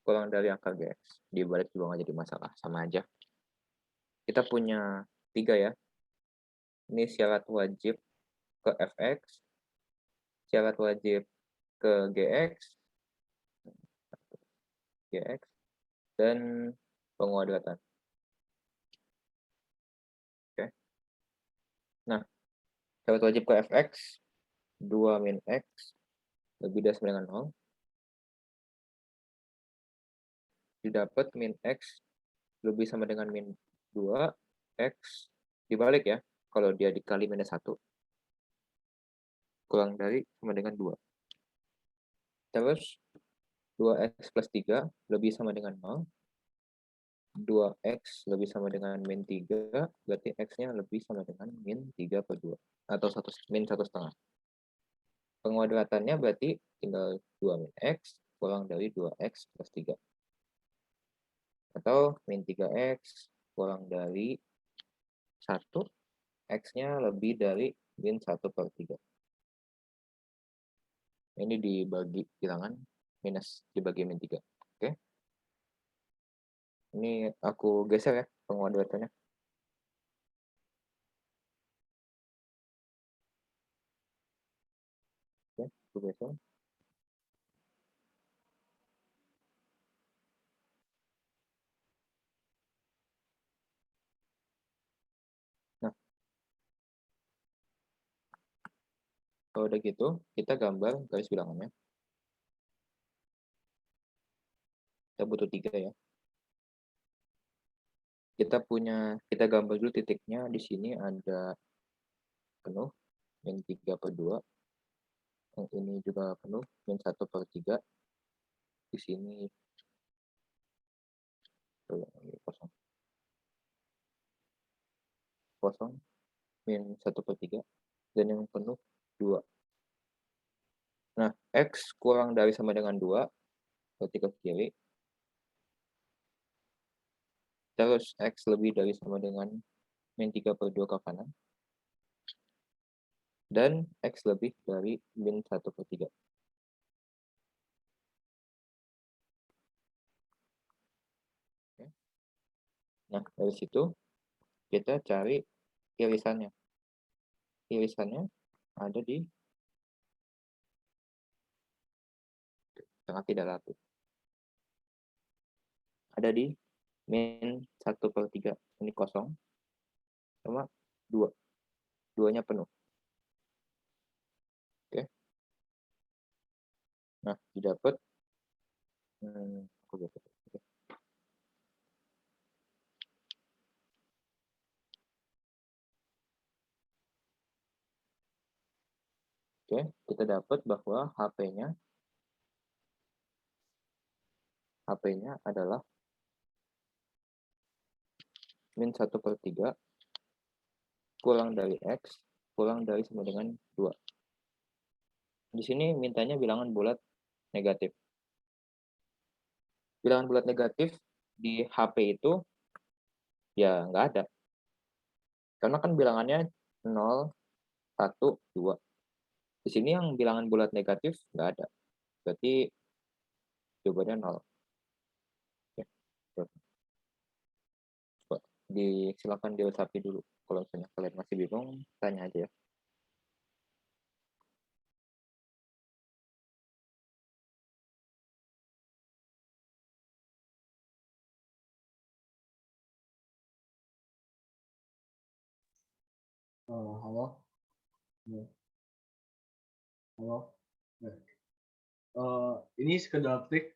kurang dari angka gx. Dibalik juga nggak jadi masalah, sama aja. Kita punya 3 ya. Ini syarat wajib ke fx, syarat wajib ke gx, dan penguadratan. Oke. Nah, syarat wajib ke fx, 2 min x lebih dari sama dengan 0. Didapat min x lebih sama dengan min 2, x dibalik ya, kalau dia dikali minus 1. Kurang dari sama dengan 2. Terus 2x plus 3 lebih sama dengan 0. 2x lebih sama dengan min 3, berarti x-nya lebih sama dengan min 3 per 2. Atau min 1,5. Penguadratannya berarti tinggal 2 min x kurang dari 2x plus 3. Atau min 3x kurang dari 1, x-nya lebih dari min 1 per 3. Ini dibagi bilangan, minus dibagi min 3. Oke. Ini aku geser ya penguadratannya. Oke, aku geser. Nah, kalau udah gitu, kita gambar garis bilangannya. Kita butuh 3 ya. Kita gambar dulu titiknya. Di sini ada penuh, min 3 per 2. Yang ini juga penuh, min 1 per 3. Di sini kosong. Kosong, min 1 per 3. Dan yang penuh 2. Nah, x kurang dari sama dengan 2, berarti ke kiri. Terus x lebih dari sama dengan min 3 per 2 ke kanan. Dan x lebih dari min 1 per 3. Oke. Nah, dari situ kita cari irisannya. Irisannya ada di tengah tidak ratu. Ada di min 1 per 3. Ini kosong. Sama 2. 2-nya penuh. Oke. Nah, didapat. Aku dapat. Oke. Oke, kita dapat bahwa HP-nya adalah min 1 per 3 kurang dari x kurang dari sama dengan 2. Di sini mintanya bilangan bulat negatif. Bilangan bulat negatif di HP itu ya nggak ada. Karena kan bilangannya 0, 1, 2. Di sini yang bilangan bulat negatif nggak ada. Berarti jawabannya 0. Oke. Coba silakan diresapi dulu. Kalau misalnya kalian masih bingung, tanya aja ya. Halo. Halo. Ini sekedar trik.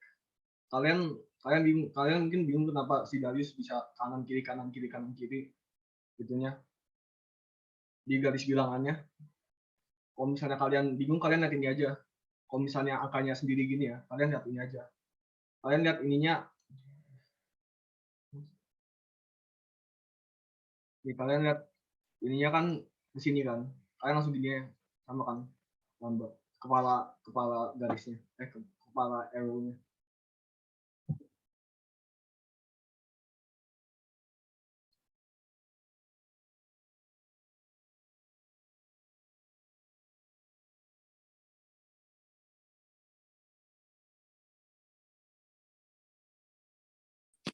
Kalian mungkin bingung kenapa si Darius bisa kanan kiri gitunya di garis bilangannya. Kalau misalnya kalian bingung, kalian lihat ini aja. Kalau misalnya angkanya sendiri gini ya, kalian lihat ini aja. Kalian lihat ininya. Nih, kalian lihat ininya kan di sini kan. Kalian langsung gini ya, sama kan. Gambar kepala garisnya. Kepala arrow-nya.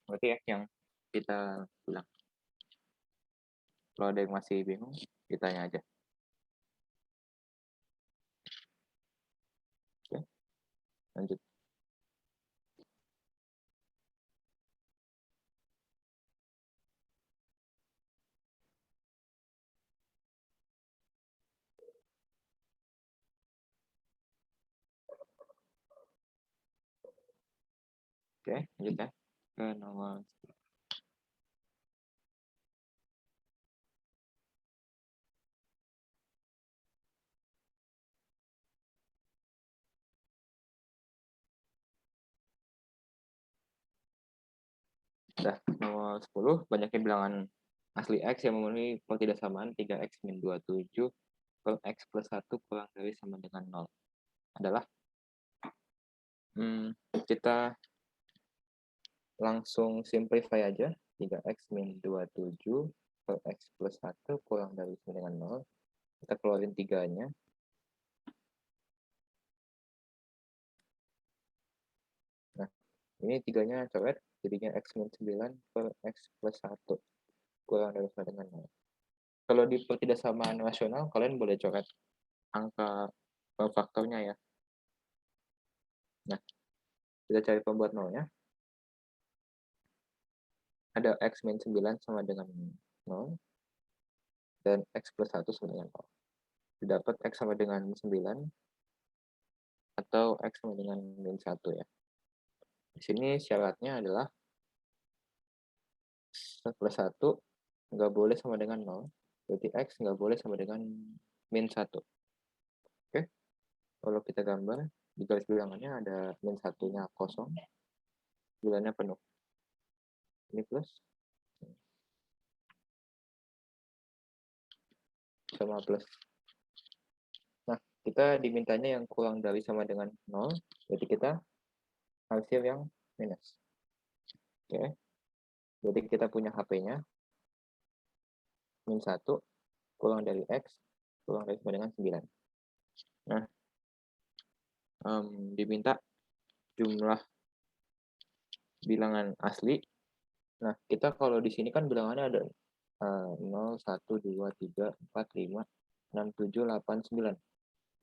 Berarti ya yang kita bilang. Kalau ada yang masih bingung, ditanya aja. Oke, lanjut. Oke, lanjut ya. Ke nomor Udah, nomor 10, banyaknya bilangan asli X yang memenuhi pertidaksamaan 3X min 27 per X plus 1 kurang dari sama dengan 0. Adalah, kita langsung simplify aja. 3X min 27 per X plus 1 kurang dari sama dengan 0. Kita keluarin 3-nya. Nah, ini 3-nya coret, jadinya X min 9 per X plus 1 kurang dari sama dengan 0. Kalau di pertidaksamaan rasional, kalian boleh coret angka faktornya ya. Nah, kita cari pembuat nolnya. Ada X min 9 sama dengan 0, dan X plus 1 sama dengan 0. Didapat X sama dengan 9, atau X sama dengan min 1 ya. Di sini syaratnya adalah plus 1 nggak boleh sama dengan 0, berarti X nggak boleh sama dengan min 1. Oke, kalau kita gambar, di garis bilangannya ada min 1-nya kosong, 9-nya penuh. Ini plus, sama plus. Nah, kita dimintanya yang kurang dari sama dengan 0, jadi kita hasil yang minus. Oke, jadi kita punya HP-nya min 1 kurang dari X kurang dari sama dengan 9. Nah, diminta jumlah bilangan asli. Nah, kita kalau di sini kan bilangannya ada 0, 1, 2, 3, 4, 5, 6, 7, 8, 9.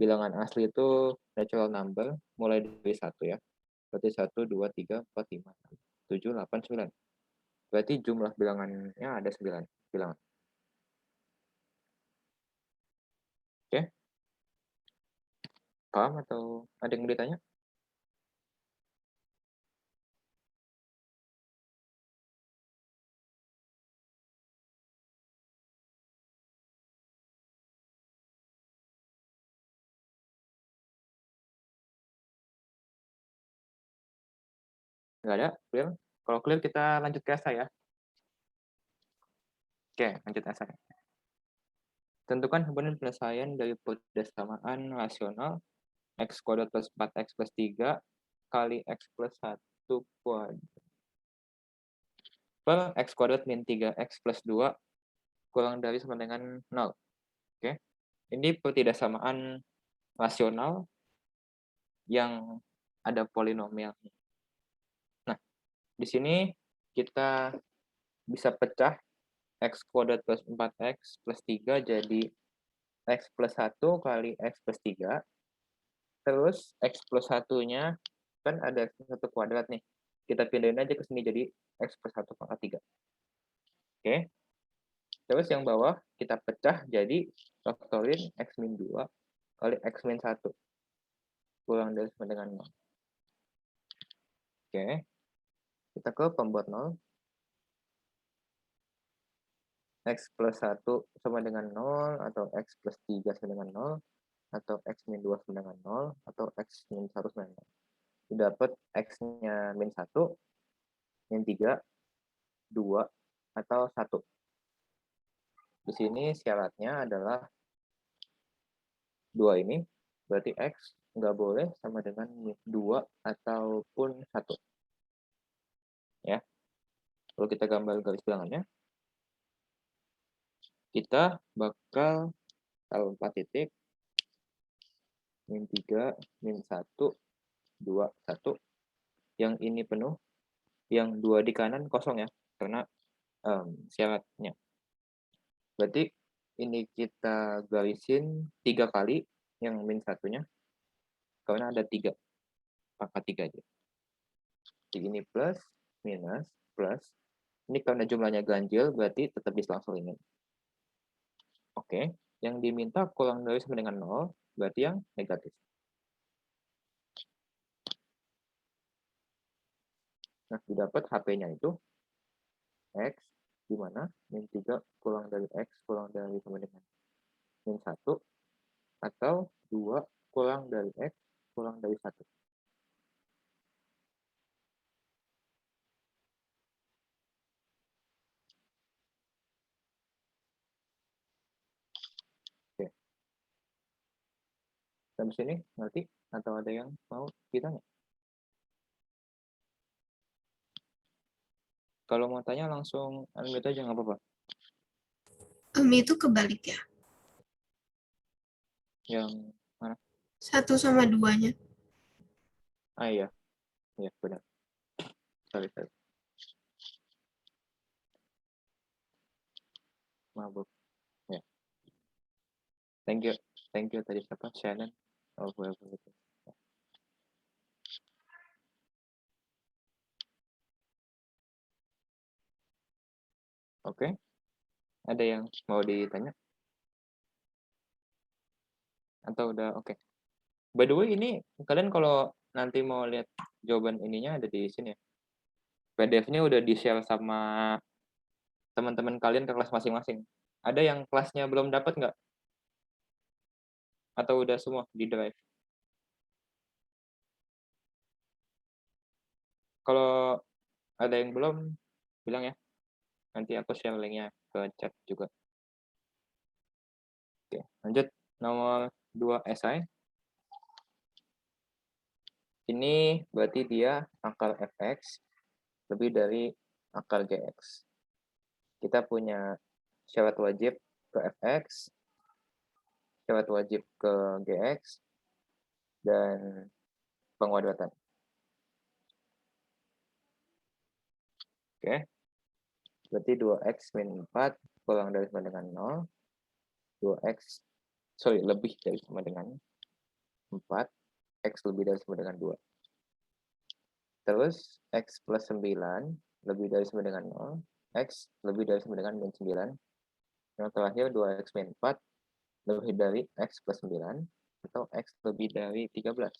Bilangan asli itu natural number mulai dari 1 ya. Berarti 1, 2, 3, 4, 5, 6, 7, 8, 9. Berarti jumlah bilangannya ada 9 bilangan. Oke? Paham atau ada yang mau ditanya? Nggak ada? Clear? Kalau clear kita lanjut ke esai ya. Oke, lanjut esai. Tentukan hubungan penyelesaian dari persamaan rasional X kuadrat plus 4X plus 3 kali X plus 1 kuadrat per X kuadrat min 3X plus 2 kurang dari sama dengan 0. Oke. Ini pertidaksamaan rasional yang ada polinomial. Nah, di sini kita bisa pecah X kuadrat plus 4X plus 3 jadi X plus 1 kali X plus 3. Terus X plus 1-nya kan ada X plus 1 kuadrat nih. Kita pindahin aja ke sini jadi X plus 1 pangkat 3. Oke. Terus yang bawah kita pecah jadi faktorin X min 2 kali X min 1. Kurang dari sama dengan 0. Oke. Kita ke pembuat 0. X plus 1 sama dengan 0, atau X plus 3 sama dengan 0, atau X min 2 sama dengan 0, atau X min 1 sama dengan 0. Dapat X-nya min 1, min 3, 2, atau 1. Di sini syaratnya adalah 2 ini, berarti X nggak boleh sama dengan 2 ataupun 1. Ya. Kalau kita gambar garis bilangannya, kita bakal taruh 4 titik, min 3, min 1, 2, 1. Yang ini penuh, yang 2 di kanan kosong ya, karena syaratnya. Berarti ini kita garisin 3 kali yang min satunya, karena ada 3, pangkat 3 aja. Jadi ini plus, minus, plus. Ini karena jumlahnya ganjil, berarti tetap diselangselingin. Oke, yang diminta kurang dari sama dengan 0, berarti yang negatif. Nah, didapat HP-nya itu X, di mana min 3 kurang dari X kurang dari sama dengan min 1, atau 2 kurang dari X kurang dari 1. Oke. Sampai sini ngerti? Atau ada yang mau ditanya? Kalau mau tanya langsung unmute aja, nggak apa-apa. Itu kebalik ya. Yang 1 sama 2-nya. iya. Iya, benar. Sorry. Mabuk. Ya. Thank you tadi siapa? Shannon. Oh, boleh. Oke. Ada yang mau ditanya? Atau udah oke? By the way, ini kalian kalau nanti mau lihat jawaban ininya ada di sini ya. PDF-nya udah di-share sama teman-teman kalian ke kelas masing-masing. Ada yang kelasnya belum dapat nggak? Atau udah semua di drive? Kalau ada yang belum, bilang ya. Nanti aku share linknya ke chat juga. Oke, lanjut. Nomor 2 esai. Ini berarti dia akar fx lebih dari akar gx. Kita punya syarat wajib ke fx, syarat wajib ke gx, dan penguadratan. Oke. Berarti 2x min 4 kurang dari sama dengan 0. 2x, lebih dari sama dengan 4. X lebih dari sama dengan 2. Terus, X plus 9 lebih dari sama dengan 0. X lebih dari sama dengan min 9. Yang terakhir, 2x min 4 lebih dari X plus 9. Atau X lebih dari 13.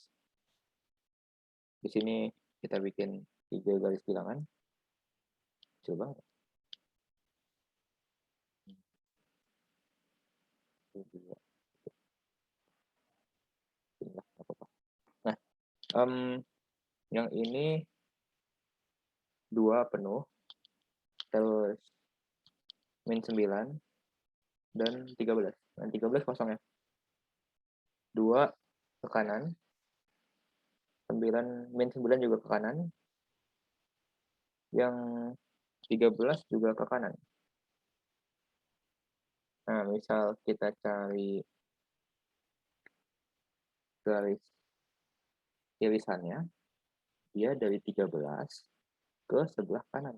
Di sini kita bikin 3 garis bilangan. Coba. Nah, yang ini 2 penuh, terus min 9, dan 13. Dan 13 kosong ya. 2 ke kanan, 9, min 9 juga ke kanan, yang 13 juga ke kanan. Nah, misal kita cari garis irisannya, dia dari 13 ke sebelah kanan.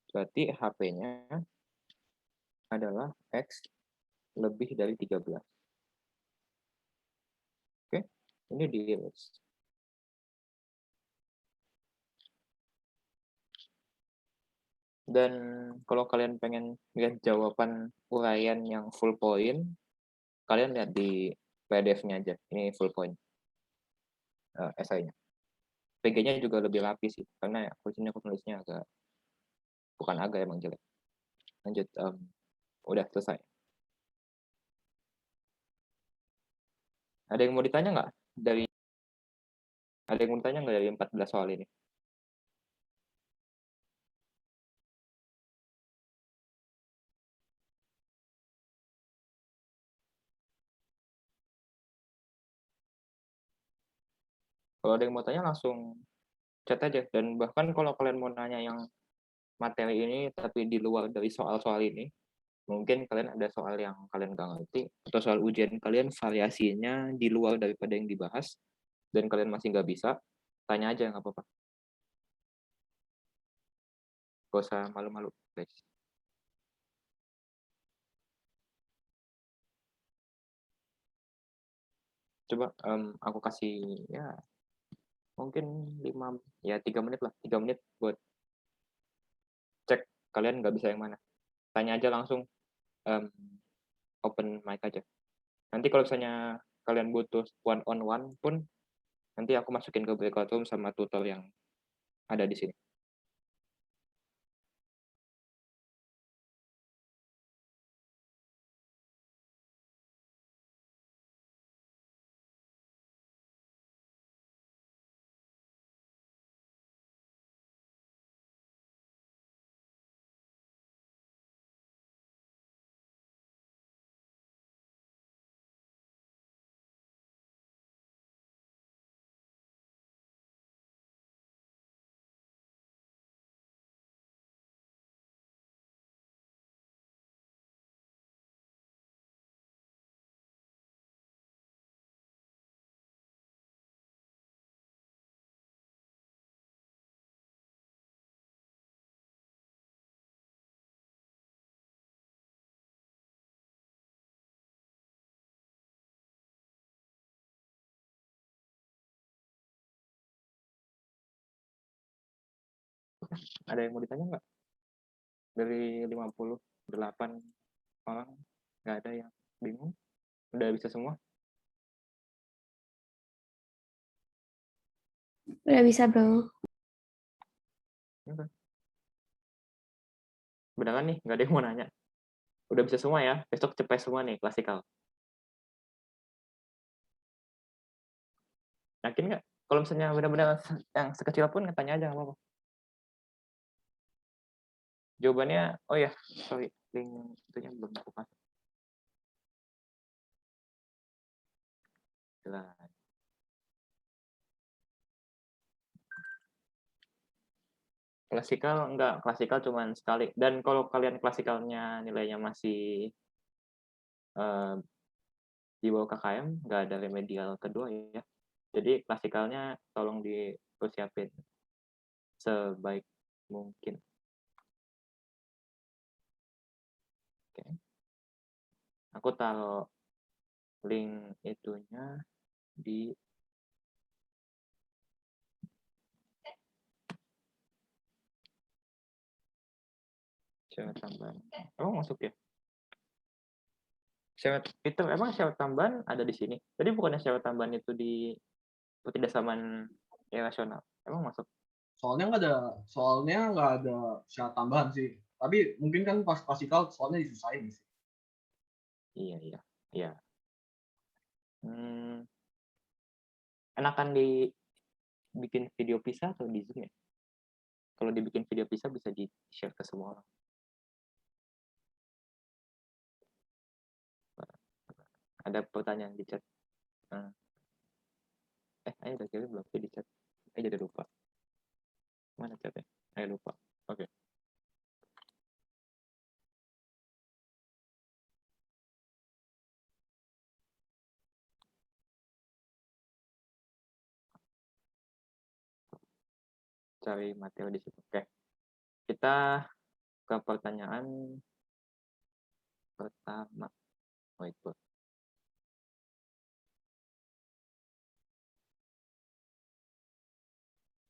Berarti HP-nya adalah X lebih dari 13. Oke, ini diiris. Dan kalau kalian pengen lihat jawaban uraian yang full point, kalian lihat di PDF-nya aja. Ini full point esainya. PG-nya juga lebih rapi sih, karena aku nulisnya agak emang jelek. Lanjut, udah selesai. Ada yang mau ditanya nggak dari 14 soal ini? Kalau ada yang mau tanya langsung chat aja. Dan bahkan kalau kalian mau nanya yang materi ini tapi di luar dari soal-soal ini, mungkin kalian ada soal yang kalian nggak ngerti, atau soal ujian kalian variasinya di luar daripada yang dibahas, dan kalian masih nggak bisa, tanya aja nggak apa-apa. Gak usah malu-malu, guys. Coba aku kasih ya mungkin 3 menit lah, 3 menit buat cek kalian nggak bisa yang mana. Tanya aja langsung, open mic aja. Nanti kalau misalnya kalian butuh one on one pun, nanti aku masukin ke breakout room sama tutor yang ada di sini. Ada yang mau ditanya nggak? Dari 58 orang, nggak ada yang bingung? Udah bisa semua? Udah bisa, Bro. Oke. Beneran nih, nggak ada yang mau nanya. Udah bisa semua ya, besok cepet semua nih, klasikal. Yakin nggak? Kalau misalnya benar-benar yang sekecil pun tanya aja, nggak apa-apa. Jawabannya, oh ya, sorry, link itunya belum aku kasih. Jelas. Klasikal enggak, klasikal cuma sekali. Dan kalau kalian klasikalnya nilainya masih di bawah KKM, nggak ada remedial kedua ya. Jadi klasikalnya tolong dipersiapin sebaik mungkin. Oke. Aku taruh link itunya di syarat tambahan. Emang masuk ya? Syarat itu emang syarat tambahan ada di sini. Jadi bukannya syarat tambahan itu di ketidaksamaan rasional. Emang masuk? Soalnya nggak ada syarat tambahan sih. Tapi mungkin kan pas klasikal soalnya disusahin sih. Iya. Enakan dibikin video pisah atau di Zoom ya? Kalau dibikin video pisah bisa di-share ke semua orang. Ada pertanyaan di chat. Ayo udah kirim belum di chat? Jadi lupa. Mana chatnya? Ayo lupa. Oke. Cari materi di situ. Oke. Kita ke pertanyaan pertama. Oh itu.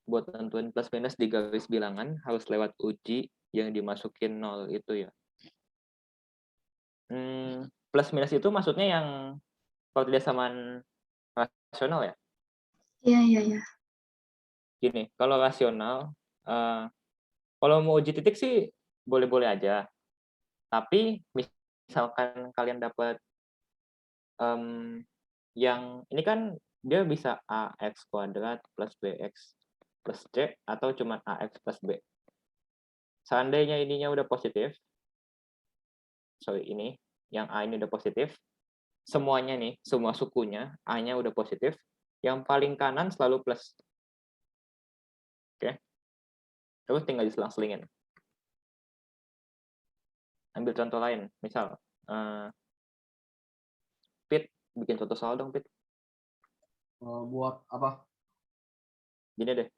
Buat tentuin plus minus di garis bilangan harus lewat uji yang dimasukin 0 itu ya. Plus minus itu maksudnya yang kalau tidak samaan rasional ya? Iya. Gini, kalau rasional, kalau mau uji titik sih boleh-boleh aja. Tapi misalkan kalian dapat yang ini kan dia bisa ax kuadrat plus bx plus c atau cuma ax plus b. Seandainya ininya udah positif, ini yang a ini udah positif, semuanya nih, semua sukunya a-nya udah positif, yang paling kanan selalu plus. Oke. Terus tinggal diselang-selingin. Ambil contoh lain, misal Pit, bikin contoh soal dong, Pit. Buat apa? Gini deh,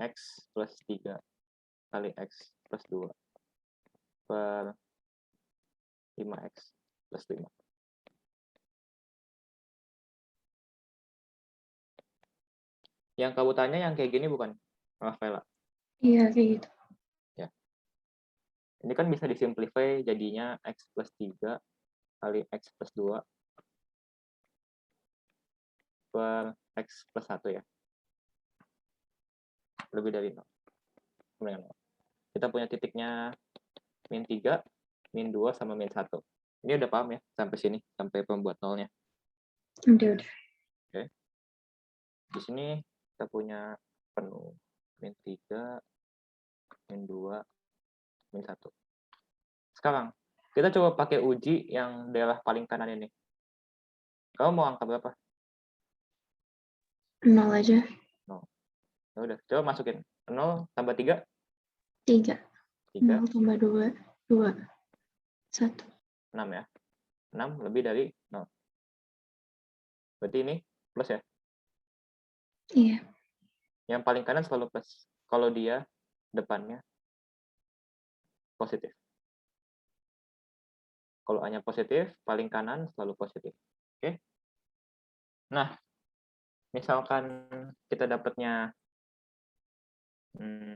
x plus 3 kali x plus 2 per 5x plus 5. Yang kamu tanya yang kayak gini bukan, Rafaela? Iya, kayak gitu. Ini kan bisa disimplify jadinya x plus 3 kali x plus 2 per x plus 1 ya. Lebih dari 0. Kita punya titiknya min 3, min 2, sama min 1. Ini udah paham ya sampai sini, sampai pembuat nolnya. Udah. Oke. Di sini kita punya penuh min 3, min 2, min 1. Sekarang, kita coba pakai uji yang daerah paling kanan ini. Kamu mau angka berapa? 0 aja. Ya udah, coba masukin. 0 tambah 3, 3. 3, 0 tambah 2. 2. 1. 6 ya. 6 lebih dari 0. Berarti ini plus ya. Iya. Yang paling kanan selalu plus. Kalau dia depannya positif. Kalau hanya positif, paling kanan selalu positif. Oke? Nah, misalkan kita dapatnya 3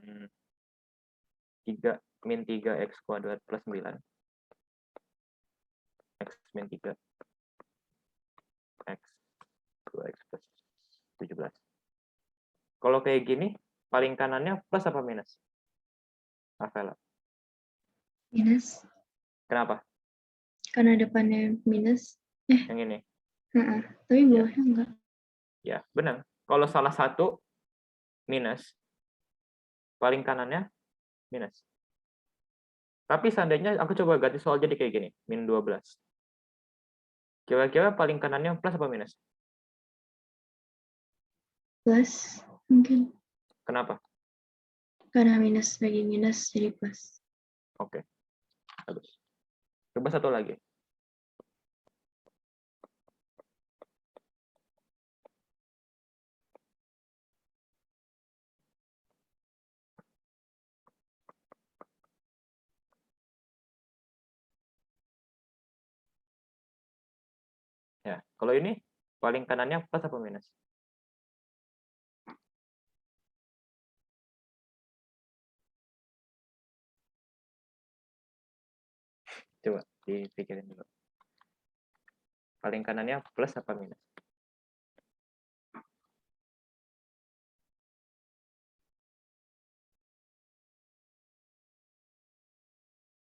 min 3x kuadrat plus 9. X min 3. X 2x plus 17. Kalau kayak gini, paling kanannya plus apa minus? Rafaela. Minus. Kenapa? Karena depannya minus. Yang ini. Tapi bawahnya enggak. Ya, benar. Kalau salah satu minus, paling kanannya minus. Tapi seandainya aku coba ganti soal jadi kayak gini, min 12. Kira-kira paling kanannya plus apa minus? Plus mungkin. Kenapa? Karena minus bagi minus jadi plus. Oke. Bagus. Coba satu lagi. Ya, kalau ini paling kanannya plus apa minus? Coba dipikirin dulu. Paling kanannya plus apa minus?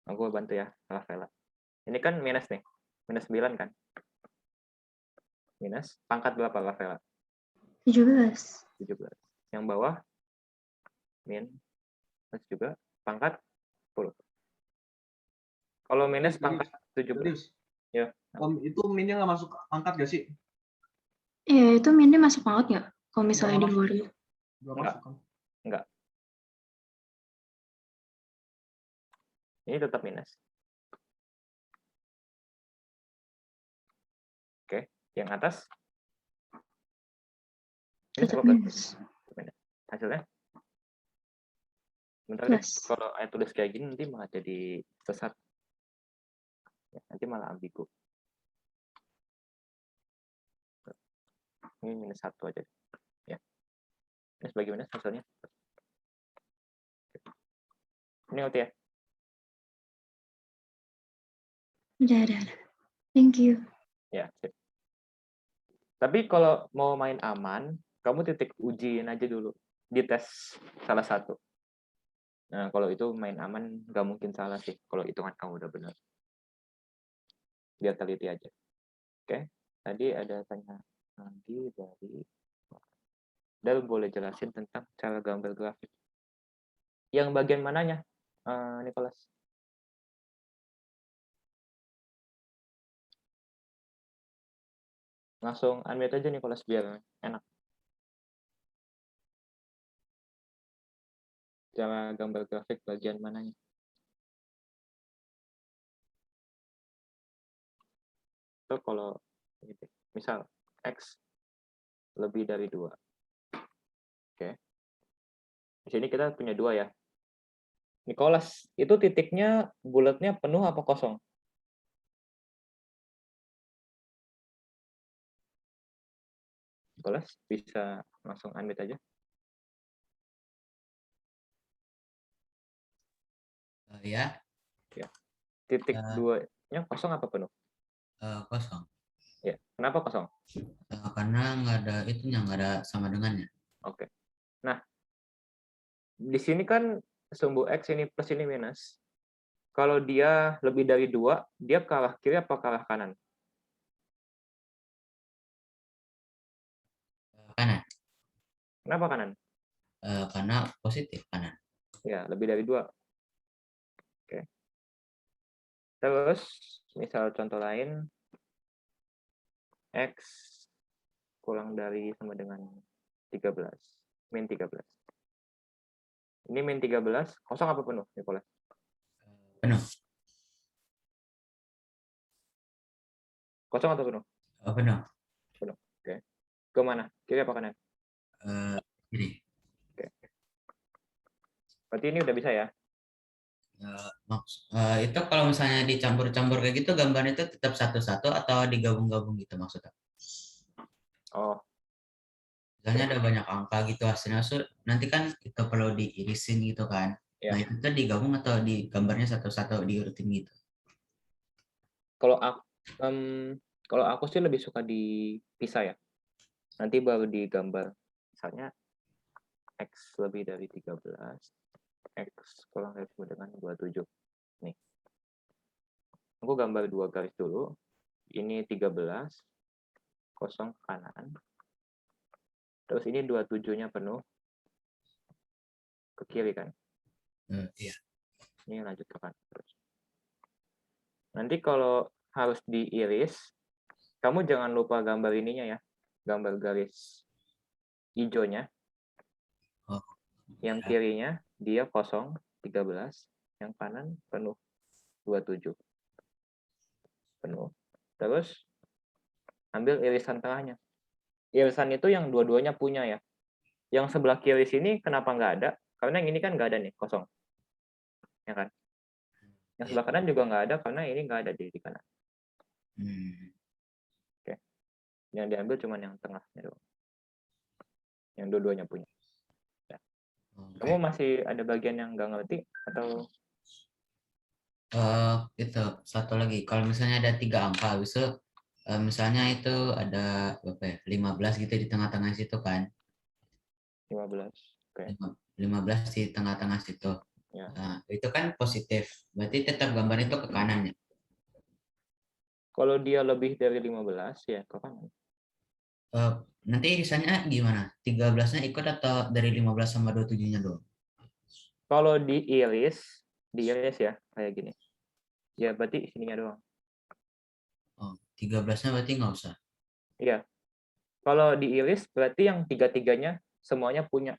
Aku bantu ya, Rafaela. Ini kan minus nih. Minus 9 kan? Minus. Pangkat berapa, Rafaela? 17. 17. Yang bawah, min. Plus juga. Pangkat 10. Kalau minus pangkat 17. Ya. Itu minnya nggak masuk angkat gak sih? Iya, itu minnya masuk banget nggak? Kalau misalnya di Nggak luar. Nggak Nggak. masuk kan? Enggak. Ini tetap minus. Oke. Yang atas? Ini Tetap cukup minus. hasilnya? Bentar deh, Plus. kalau saya tulis kayak gini nanti malah jadi sesat. Ya, nanti malah ambigu. Ini minus 1 aja. Ya. Minus bagi minus hasilnya. Ini OT ya? Udah. Thank you. Ya, sip. Tapi kalau mau main aman, kamu titik ujiin aja dulu. Di tes salah satu. Nah, kalau itu main aman, nggak mungkin salah sih. Kalau hitungan kamu udah benar. Biar teliti aja. Oke. Tadi ada tanya lagi dari Del, boleh jelasin tentang cara gambar grafik. Yang bagian mananya, Nicholas? Langsung unmute aja Nicholas biar enak. Cara gambar grafik bagian mananya? Itu kalau gitu. Misal X lebih dari 2. Oke. Di sini kita punya 2 ya. Nicholas, itu titiknya bulatnya penuh apa kosong? Nicholas, bisa langsung unmute aja. Ya, Titik Eh. 2-nya kosong apa penuh? kosong. Ya, kenapa kosong? Karena nggak ada itunya, nggak ada sama dengannya. Oke. Nah, di sini kan sumbu X ini plus ini minus. Kalau dia lebih dari 2, dia ke arah kiri apa ke arah kanan? Kanan. Kenapa kanan? Karena positif kanan. Ya, lebih dari 2. Oke. Terus, misal contoh lain, X kurang dari sama dengan 13. Min 13. Ini min 13, kosong apa penuh, Nicholas? Penuh. Kosong atau penuh? Penuh. Penuh. Oke. Ke mana? Kiri apa kanan? Kiri. Oke. Berarti ini udah bisa ya? Itu kalau misalnya dicampur-campur kayak gitu, gambarnya itu tetap satu-satu atau digabung-gabung gitu maksudnya? Oh, Misalnya ada banyak angka gitu hasilnya, nanti kan itu perlu diirisin gitu kan. ya. Nah itu tuh digabung atau di gambarnya satu-satu diurutin gitu? Kalau aku sih lebih suka dipisah ya. Nanti baru digambar. Misalnya X lebih dari 13, X kurang dari sama dengan 27. Nih. Aku gambar 2 garis dulu. Ini 13, kosong ke kanan. Terus ini 27-nya penuh ke kiri kan. Iya. Ini lanjut ke kanan terus. Nanti kalau harus diiris, kamu jangan lupa gambar ininya ya. Gambar garis hijaunya. Oh, Yang kirinya dia kosong 13, yang kanan penuh 27. Penuh. Terus ambil irisan tengahnya. Irisan itu yang dua-duanya punya ya. Yang sebelah kiri sini kenapa nggak ada? Karena yang ini kan nggak ada nih, kosong. Ya kan? Yang sebelah kanan juga nggak ada karena ini nggak ada di kanan. Oke. Yang diambil cuma yang tengahnya doang. Yang dua-duanya punya. Ya. Kamu masih ada bagian yang nggak ngerti atau? Itu satu lagi. Kalau misalnya ada 3 angka, bisa misalnya itu ada berapa ya? 15 gitu di tengah-tengah situ kan. 15. Oke. 15 di tengah-tengah situ. Ya. Nah, itu kan positif. Berarti tetap gambar itu ke kanan ya. Kalau dia lebih dari 15 ya ke kanan. Nanti irisannya gimana? 13-nya ikut atau dari 15 sama 27-nya doang? Kalau diiris ya kayak gini. Ya berarti sininya doang. 13-nya berarti nggak usah. Iya. Kalau diiris berarti yang tiga-tiganya semuanya punya.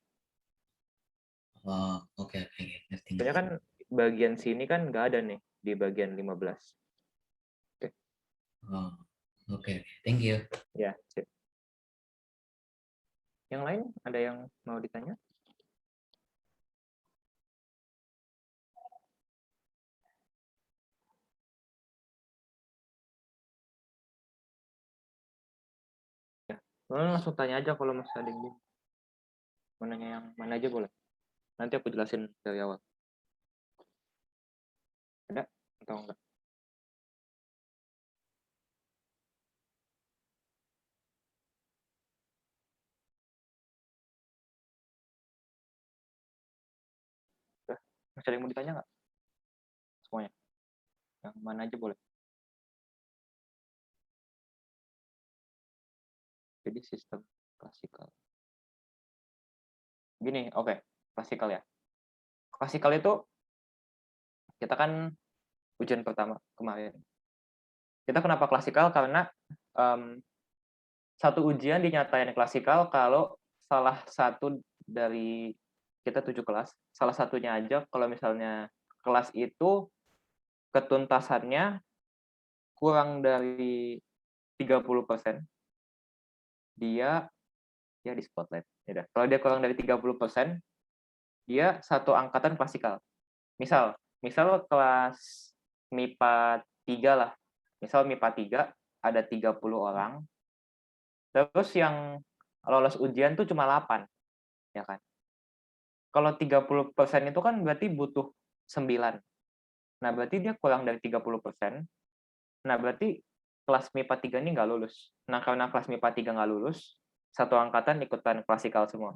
Oke, ngerti. Soalnya kan bagian sini kan nggak ada nih di bagian 15. Oke, thank you. Ya, sip. Yang lain ada yang mau ditanya? Ya, langsung tanya aja kalau masih ada yang bingung. Mau nanya yang mana aja boleh. Nanti aku jelasin dari awal. Ada atau enggak? Masih ada yang mau ditanya nggak? Semuanya. Yang mana aja boleh. Jadi sistem klasikal. Gini, oke. Klasikal ya. Klasikal itu kita kan ujian pertama kemarin. Kita kenapa klasikal? Karena satu ujian dinyatain klasikal kalau salah satu dari kita 7 kelas, salah satunya aja kalau misalnya kelas itu ketuntasannya kurang dari 30%, dia ya di spotlight. Ya, kalau dia kurang dari 30%, dia satu angkatan klasikal. misal kelas MIPA 3 lah. Misal MIPA 3 ada 30 orang. Terus yang lolos ujian tuh cuma 8, ya kan? Kalau 30% itu kan berarti butuh 9. Nah, berarti dia kurang dari 30%. Nah, berarti kelas MIPA 3 ini nggak lulus. Nah, karena kelas MIPA 3 nggak lulus, satu angkatan ikutan klasikal semua.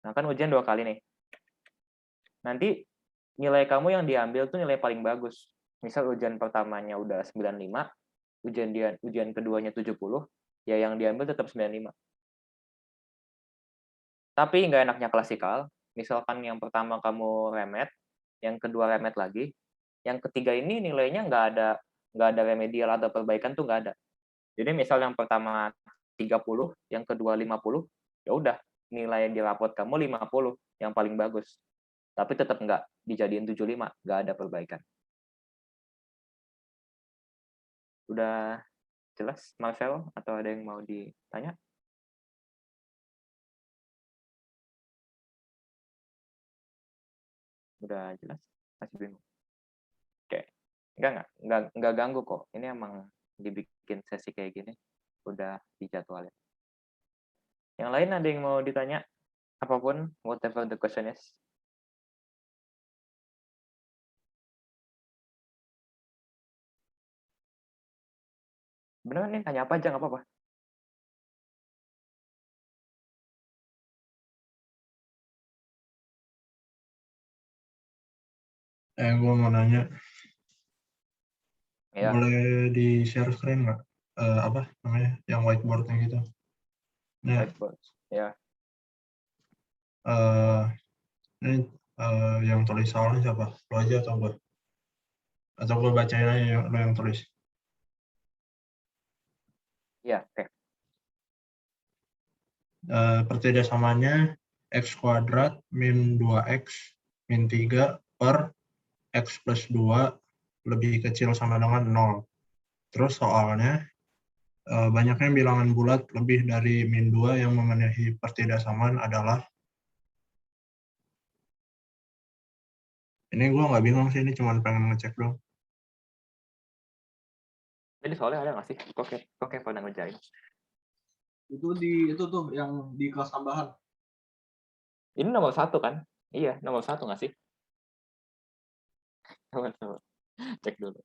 Nah, kan ujian 2 kali nih. Nanti nilai kamu yang diambil tuh nilai paling bagus. Misal ujian pertamanya udah 95, ujian keduanya 70, ya yang diambil tetap 95. Tapi nggak enaknya klasikal, misalkan yang pertama kamu remet, yang kedua remet lagi, yang ketiga ini nilainya nggak ada remedial atau perbaikan tuh nggak ada. Jadi misal yang pertama 30, yang kedua 50, ya udah nilai di rapot kamu 50, yang paling bagus. Tapi tetap nggak dijadiin 75, nggak ada perbaikan. Udah jelas, Marcel? Atau ada yang mau ditanya? Udah jelas? Masih bingung? Oke. Nggak ganggu kok. Ini emang dibikin sesi kayak gini, udah dijadwalin. Yang lain ada yang mau ditanya? Apapun, whatever the question is. Beneran nih, tanya apa aja, nggak apa-apa. Gue mau nanya, Ya, boleh di share screen nggak? Apa namanya, yang whiteboard yang gitu? Nah, whiteboard. Ya, ini yang tulis soalnya siapa? Lo aja atau gue? Atau gue bacain aja lo yang tulis? ya, oke. Pertidaksamanya x kuadrat min 2x min 3 per x plus 2 lebih kecil sama dengan 0. Terus soalnya banyaknya bilangan bulat lebih dari min 2 yang memenuhi pertidaksamaan adalah. Ini gue nggak bingung sih, ini cuma pengen ngecek dong. Jadi soalnya ada nggak sih? Oke, pada ngerjain. Itu tuh yang di kelas tambahan. Ini nomor 1 kan? Iya, nomor 1 nggak sih? Coba. Cek dulu.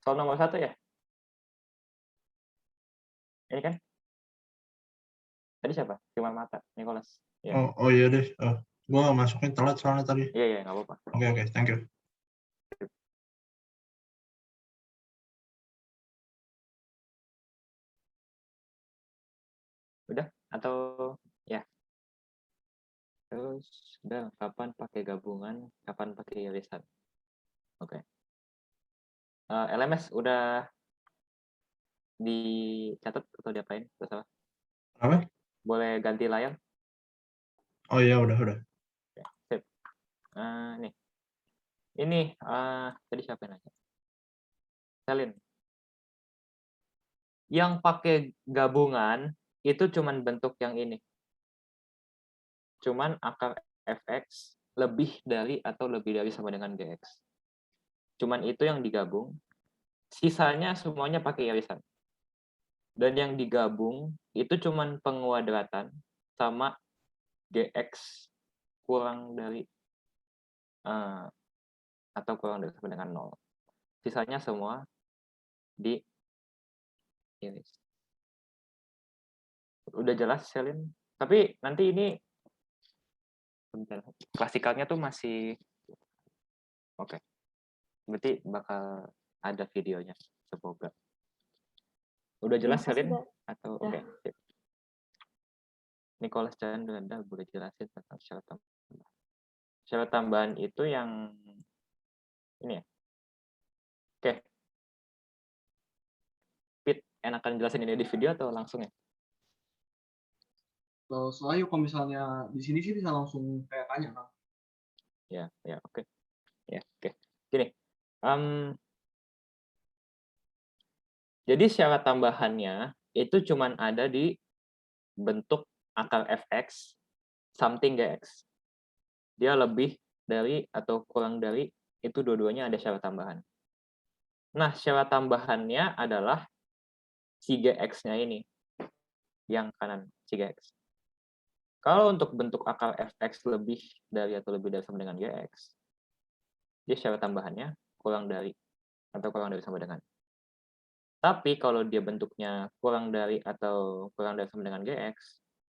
Soal nomor 1 ya? Ini kan? Tadi siapa? Cuma Mata, Nicholas. Ya. Oh iya deh, gue masukin telat soalnya tadi. Iya, nggak apa-apa. Oke, thank you. Udah? Atau ya? Terus udah, kapan pakai gabungan, kapan pakai irisan? Oke. LMS udah dicatat atau diapain? Terus apa? Apa? Boleh ganti layar? Oh iya, udah. Oke, sip. Nih. Ini tadi siapa yang nanya? Selin. Yang pakai gabungan itu cuman bentuk yang ini. Cuman akar fx lebih dari atau lebih dari sama dengan gx. Cuman itu yang digabung. Sisanya semuanya pakai irisan. Dan yang digabung itu cuman penguadratan sama gx kurang dari atau kurang dari sama dengan 0. Sisanya semua di iris. Udah jelas, Selin? Tapi nanti ini klasikalnya tuh masih oke. Berarti bakal ada videonya, semoga. Udah jelas, Selin? Atau oke. Nicholas dan Brenda boleh jelasin tentang syarat tambahan. Syarat tambahan itu yang ini ya. Oke. Pit, enakan jelasin ini di video atau langsung ya? Soalnya kalau misalnya di sini sih bisa langsung kayak tanya kan. Ya, oke. Ya, oke. Gini. Jadi syarat tambahannya itu cuman ada di bentuk akar fx something gx. dia lebih dari atau kurang dari, itu dua-duanya ada syarat tambahan. Nah, syarat tambahannya adalah si GX-nya ini, yang kanan, si GX. Kalau untuk bentuk akar fx lebih dari atau lebih dari sama dengan gx, dia syarat tambahannya kurang dari atau kurang dari sama dengan. Tapi kalau dia bentuknya kurang dari atau kurang dari sama dengan gx,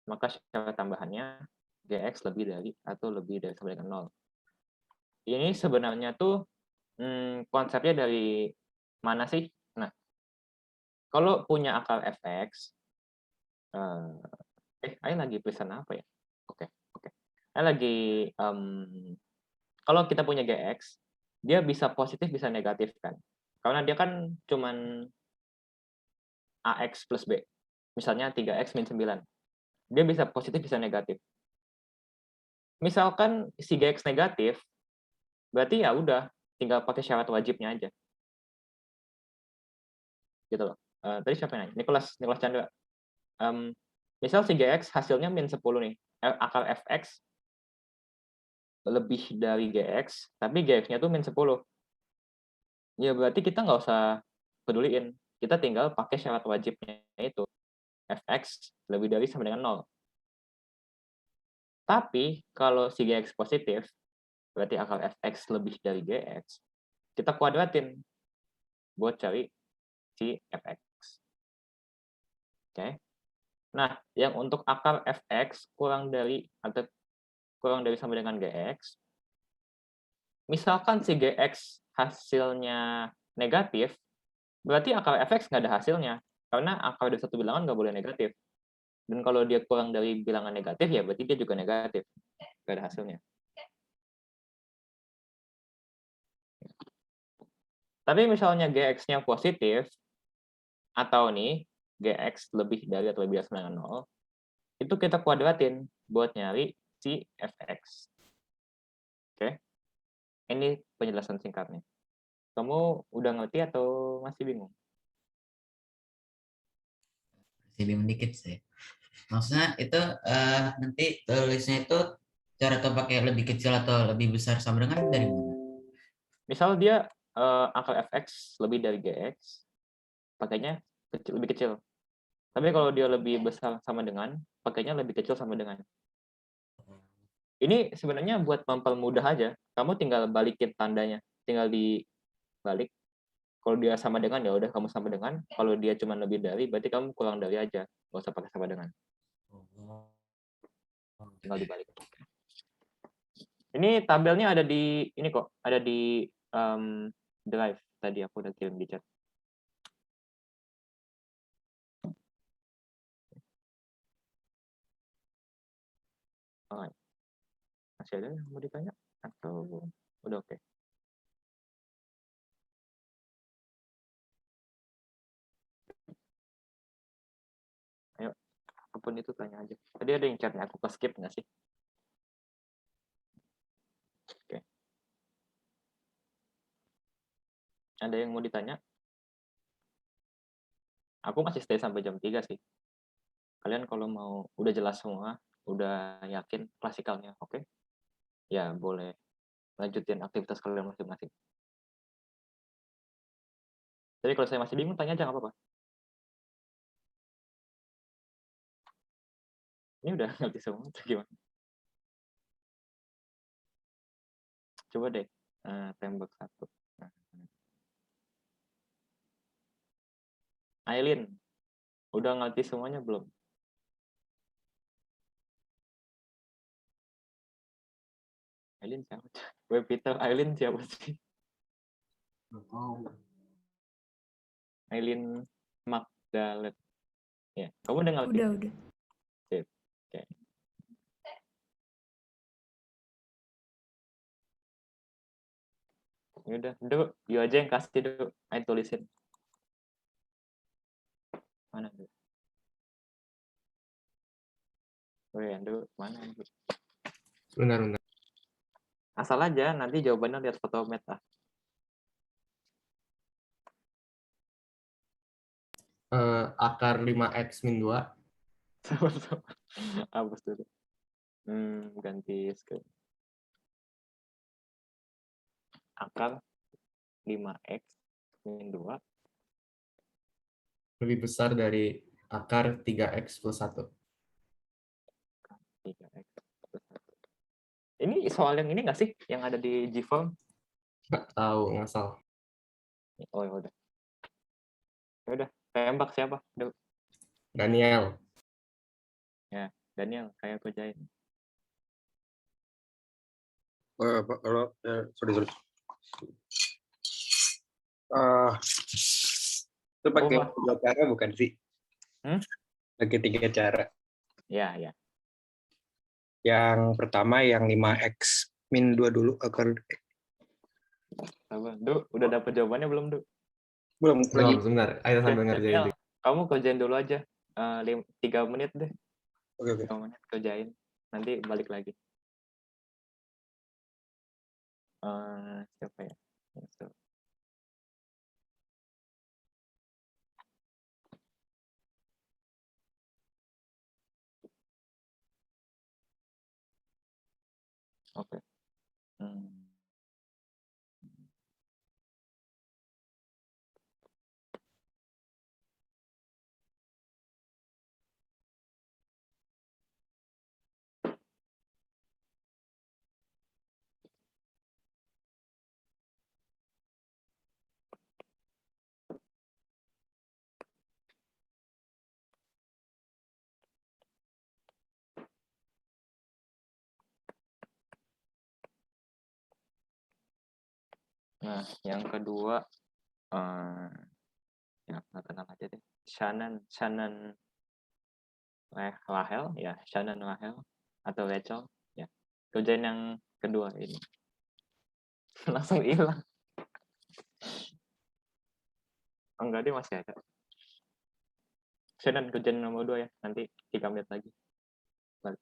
maka syarat tambahannya gx lebih dari atau lebih dari sama dengan 0. Ini sebenarnya tuh konsepnya dari mana sih? Nah, kalau punya akar fx, Ayo lagi tulisan apa ya? Oke. Ayo lagi, kalau kita punya gx, dia bisa positif, bisa negatif kan? Karena dia kan cuman ax plus b. Misalnya 3x min 9. Dia bisa positif, bisa negatif. Misalkan si gx negatif, berarti ya udah, tinggal pakai syarat wajibnya aja. Gitu loh. Tadi siapa yang nanya? Nicholas Chandra. Misal si gx hasilnya min 10 nih. Akar fx lebih dari gx, tapi gx-nya tuh min 10. Ya berarti kita nggak usah peduliin. Kita tinggal pakai syarat wajibnya itu. Fx lebih dari sama dengan 0. Tapi kalau si gx positif, berarti akar fx lebih dari gx, kita kuadratin buat cari si fx. Oke. Nah, yang untuk akar fx kurang dari atau kurang dari sama dengan gx, misalkan si gx hasilnya negatif, berarti akar fx nggak ada hasilnya. Karena akar dari satu bilangan nggak boleh negatif. Dan kalau dia kurang dari bilangan negatif, ya berarti dia juga negatif. Nggak ada hasilnya. Tapi misalnya gx-nya positif, atau nih, gx lebih dari atau lebih dari sama dengan 0, itu kita kuadratin buat nyari si fx. Oke? Ini penjelasan singkatnya. Kamu udah ngerti atau masih bingung? Masih bingung dikit sih. Maksudnya itu nanti tulisnya itu cara atau pakai lebih kecil atau lebih besar sama dengan dari mana? Misal dia akar fx lebih dari gx, pakainya lebih kecil. Tapi kalau dia lebih besar sama dengan, pakainya lebih kecil sama dengan. Ini sebenarnya buat mempermudah aja. Kamu tinggal balikin tandanya. Tinggal dibalik. Kalau dia sama dengan, ya udah kamu sama dengan. Kalau dia cuma lebih dari, berarti kamu kurang dari aja. Nggak usah pakai sama dengan. Tinggal dibalik. Ini tabelnya ada di ini kok, ada di Drive. Tadi aku udah kirim di chat. Alright. Masih ada yang mau ditanya? Atau udah oke? Ayo, apapun itu tanya aja. Tadi ada yang chatnya aku ke skip nggak sih? Oke. Ada yang mau ditanya? Aku masih stay sampai jam 3 sih. Kalian kalau mau udah jelas semua, udah yakin klasikalnya, oke? Ya, boleh lanjutin aktivitas kalian masing-masing. Jadi kalau saya masih bingung, tanya aja, nggak apa-apa. Ini udah ngerti semua, atau gimana? Coba deh, tembak 1. Aileen, udah ngerti semuanya belum? Aileen siapa? Web Peter, Aileen siapa sih? Aileen Magdalene. Ya, kamu udah ngerti? Udah. Sip. Oke. Ya udah, Duk, you aja yang kasih, Duk. Ayo tulisin. Mana, Duk? Duk, mana, Duk? Benar. Asal aja, nanti jawabannya lihat fotomet lah. Akar 5x min 2. Sama-sama. Hapus dulu. Ganti screen. akar 5x min 2 Lebih besar dari akar 3x plus 1. 3x plus 1. Ini soal yang ini nggak sih? Yang ada di Gform? Nggak tahu, ngasal. Oh ya udah. Ya udah, tembak siapa? Duh. Daniel. Ya, Daniel, kayak kerjain. Kalau sorry. Itu pakai Apa? 3 cara bukan sih? Pakai 3 cara. Ya, ya. Yang pertama yang 5x min 2 dulu akar. Apa? Duh, udah dapet jawabannya belum, Duh? Belum lagi. Sebentar. Ayo sambil ngerjain. Daniel, kamu kerjain dulu aja. 3 menit deh. Oke. 3 menit kerjain. Nanti balik lagi. Siapa ya? Oke. Nah, yang kedua, ya kenal aja deh. Shannon Lahel, ya Shannon Lahel atau Rachel, ya. Kerjain yang kedua ini. Langsung hilang. Enggak, dia masih ada. Shannon kerjain nomor 2 ya. Nanti 3 menit lagi. Balik.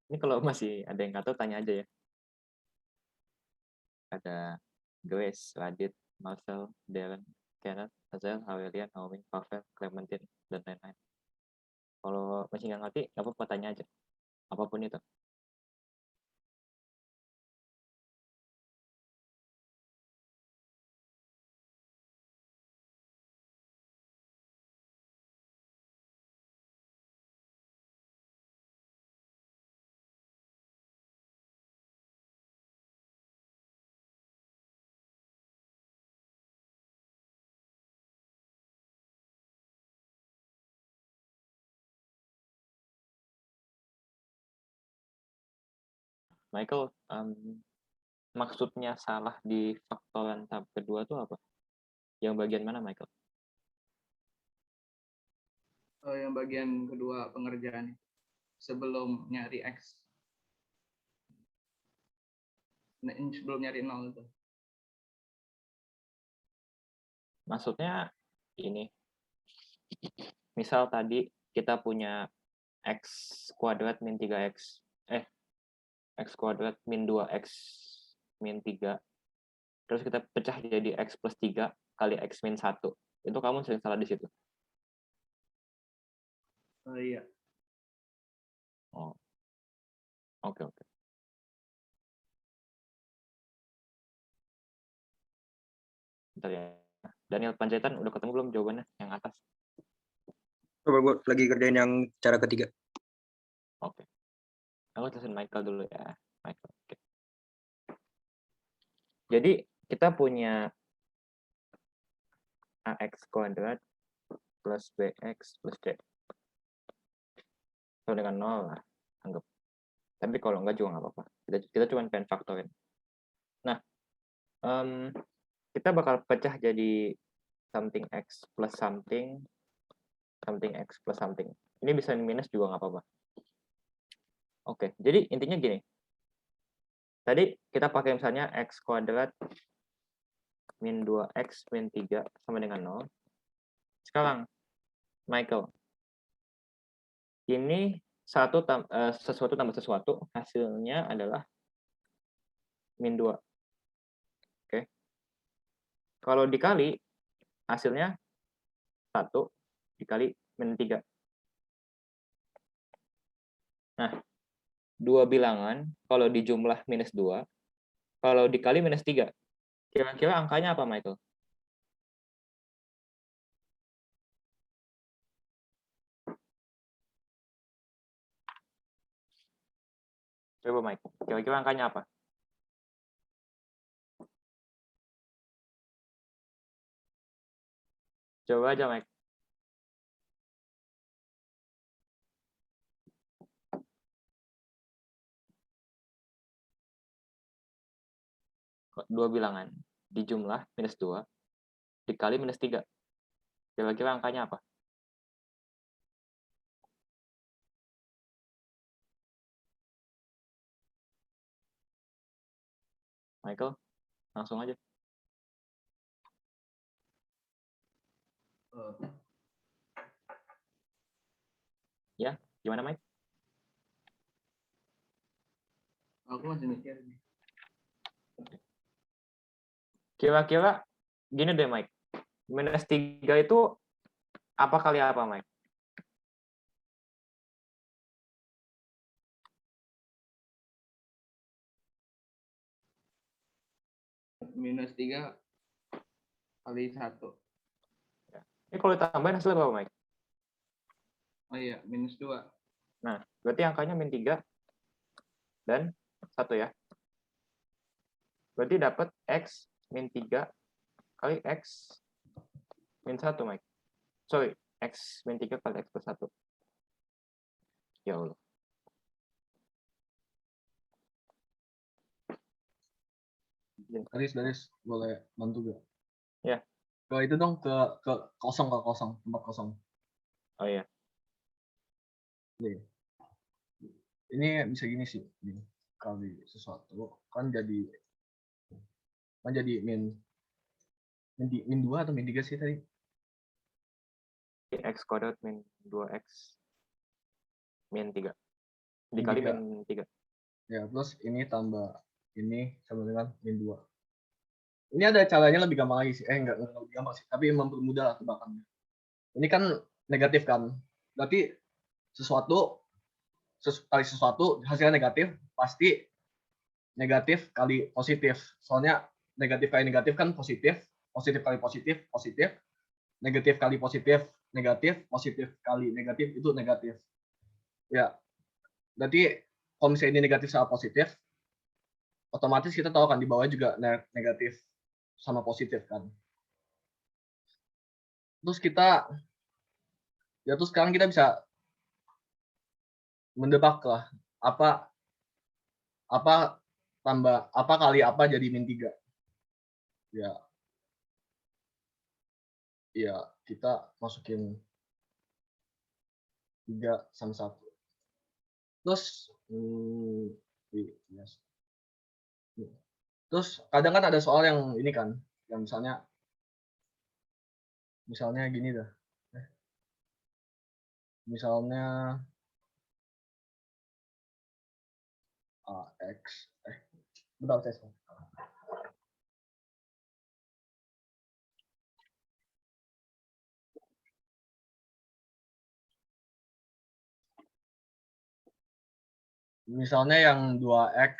Ini kalau masih ada yang nggak tahu, tanya aja ya. Ada Grace, Radit, Marcel, Darren, Kenneth, Hazel, Aurelian, Naomi, Pavel, Clementine, dan lain-lain. Kalau masih nggak ngerti, nggak apa-apa, tanya aja. Apapun itu. Michael, maksudnya salah di faktoran tahap kedua itu apa? Yang bagian mana, Michael? Yang bagian kedua pengerjaan sebelum nyari X. Nah, sebelum nyari 0 itu. Maksudnya ini. Misal tadi kita punya X kuadrat min 3X. X kuadrat min 2X min 3. Terus kita pecah jadi X plus 3 kali X min 1. Itu kamu sering salah di situ. Iya. Oh. Oke. Bentar ya. Daniel Panjaitan udah ketemu belum jawabannya yang atas? Coba gue lagi kerjain yang cara ketiga. Oke. Aku jelasin Michael dulu ya. Michael. Oke. Jadi kita punya AX kuadrat plus BX plus C. Sama dengan 0 lah, anggap. Tapi kalau enggak juga nggak apa-apa. Kita cuma pengen faktorin. Nah, kita bakal pecah jadi something X plus something something X plus something. Ini bisa minus juga nggak apa-apa. Oke, jadi intinya gini. Tadi kita pakai misalnya X kuadrat min 2X min 3 sama dengan 0. Sekarang, Michael, ini sesuatu tambah sesuatu, hasilnya adalah min 2. Oke. Kalau dikali, hasilnya 1 dikali min 3. Nah, dua bilangan, kalau dijumlah minus 2, kalau dikali minus 3. Kira-kira angkanya apa, Michael? Coba, Mike. Kira-kira angkanya apa? Coba aja, Mike. Dua bilangan dijumlah minus 2 dikali minus 3. Kira-kira angkanya apa? Michael, langsung aja. Ya, gimana, Mike? Aku masih mikir nih. Kira-kira gini deh, Mike. Minus 3 itu apa kali apa, Mike? Minus 3 kali 1. Ini kalau ditambahin hasilnya berapa, Mike? Oh iya, minus 2. Nah, berarti angkanya min 3 dan 1 ya. Berarti dapat X min 3 kali X min 1, Mike. Sorry, X min 3 kali X plus 1. Ya Allah. Garis boleh bantu gak? Ya. Ke itu dong, ke kosong, tempat kosong. Oh iya. Nih. Ini bisa gini sih, nih. Kali sesuatu kan jadi min 2 atau min 3 sih tadi? X kuadrat min 2X min 3. Dikali min 3. Ya, plus ini tambah ini sama dengan min 2. Ini ada caranya lebih gampang lagi sih. Enggak lebih gampang sih, tapi mempermudah lah tebakannya. Ini kan negatif kan. Berarti sesuatu kali sesuatu hasilnya negatif, pasti negatif kali positif. Soalnya negatif kali negatif kan positif, positif kali positif, positif, negatif kali positif, negatif, positif kali negatif itu negatif. Ya, berarti kalau misalnya ini negatif sama positif, otomatis kita tahu kan di bawah juga negatif sama positif kan. Terus sekarang kita bisa mendebak lah apa kali apa jadi min 3. Ya kita masukin 3 sama 1. Terus terus kadang kan ada soal yang ini kan, yang misalnya gini dah. Misalnya X bentar saya misalnya yang 2X,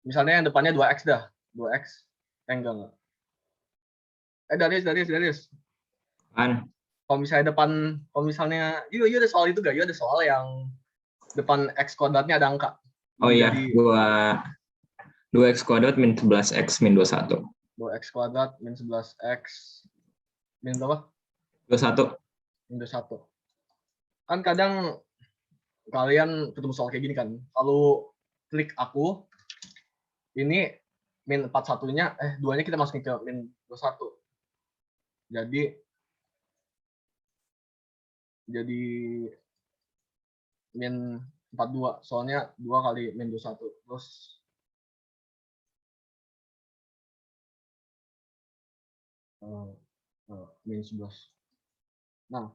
misalnya yang depannya 2X dah, 2X, enggak. Darius. Kalau misalnya, you ada soal itu gak? You ada soal yang depan X kuadratnya ada angka. Oh iya, 2X kuadrat min 11X min 21. 2X kuadrat min 11X min berapa? 21. Min 21. Kan kadang kalian ketemu soal kayak gini kan. Kalau klik aku, ini min 41-nya, 2-nya kita masukin ke min 21. Jadi jadi min 42, soalnya 2 kali min 21, terus min 11. Nah,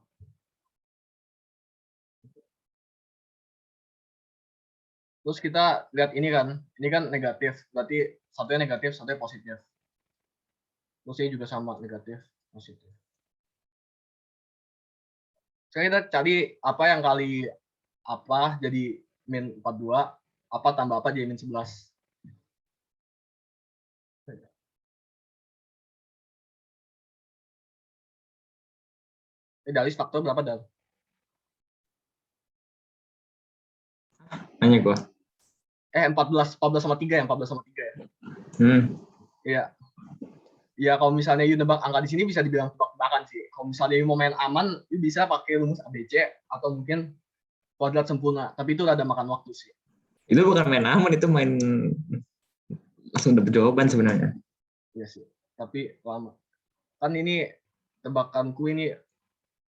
terus kita lihat ini kan negatif, berarti satunya negatif, satunya positif. Terus ini juga sama, negatif, positif. Sekarang kita cari apa yang kali apa jadi min 42, apa tambah apa jadi min 11. Dari faktor berapa, Dal? Nanya gua. 14 sama 3 ya, 14 sama 3 ya. Iya. Ya kalau misalnya you nebak angka di sini bisa dibilang tebak-tebakan sih. Kalau misalnya you mau main aman, you bisa pakai rumus ABC atau mungkin kuadrat sempurna. Tapi itu rada makan waktu sih. Itu bukan main aman, itu main langsung dapat jawaban sebenarnya. Iya sih. Tapi lama. Kan ini tebakanku ini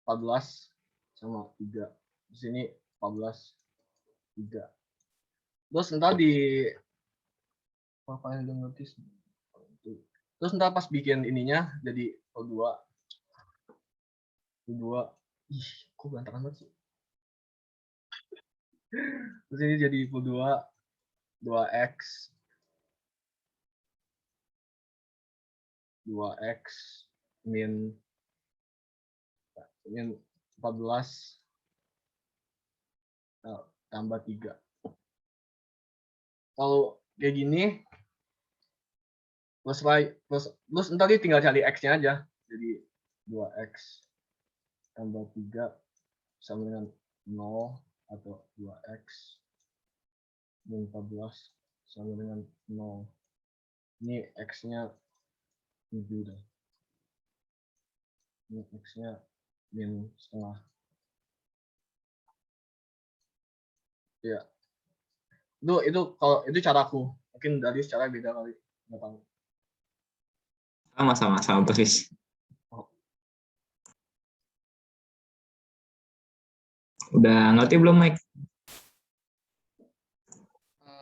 14 sama 3. Di sini 14, 3. Terus ntar di apa yang udah notice. Terus ntar pas bikin ininya jadi O2. Ih, kok berantakan banget sih. Terus ini jadi O2, 2x min 14 tambah 3. Kalau kayak gini plus ntar tinggal cari x-nya aja. Jadi 2x tambah 3 sama dengan 0 atau 2x min 14 sama dengan 0. Ini x-nya 7 dah. Ini x-nya min setengah. Ya. Itu kalau itu caraku. Mungkin dari secara beda kali. Nggak tahu. Sama persis. Udah ngerti belum, Mike?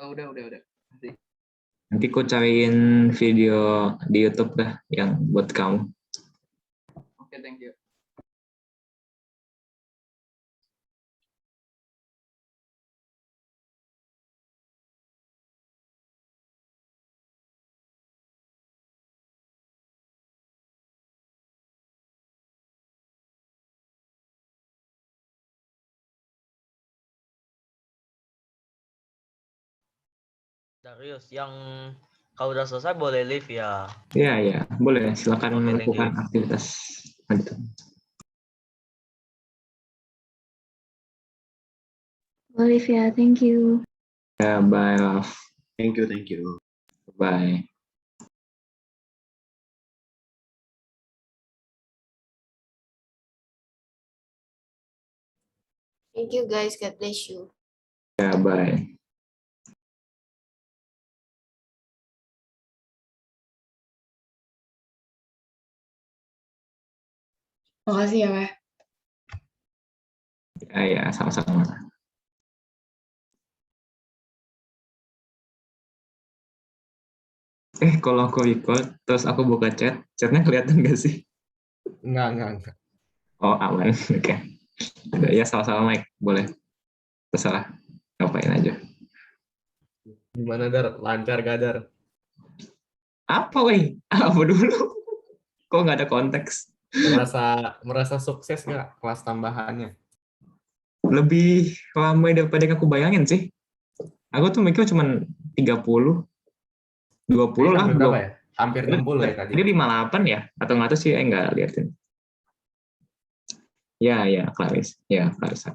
Udah. Nanti ku cariin video di YouTube dah yang buat kamu. Oke, thank you. Darius, yang kalau udah selesai boleh leave ya. Iya, boleh. Silakan Oke, melakukan thank you. aktivitas lanjut. Olivia, thank you. Ya, bye, love. Thank you. Bye. Thank you guys. God bless you. Ya, bye. Makasih ya, Weh. Ya, sama-sama. Kalau aku record, terus aku buka chatnya kelihatan nggak sih? Enggak. Oh, aman. Oke. Ya, sama-sama, Mike. Boleh. Terserah. Ngapain aja. Gimana, Dar? Lancar gak, Dar? Apa, weh? Apa dulu? Kok nggak ada konteks? Merasa sukses nggak kelas tambahannya? Lebih ramai daripada yang aku bayangin sih. Aku tuh mikir cuma 30, 20 lah. Berapa ya? Hampir 60 ya tadi. Ini 58 ya? Atau nggak tahu sih, nggak liatin. Ya, Claris. Ya, Claris.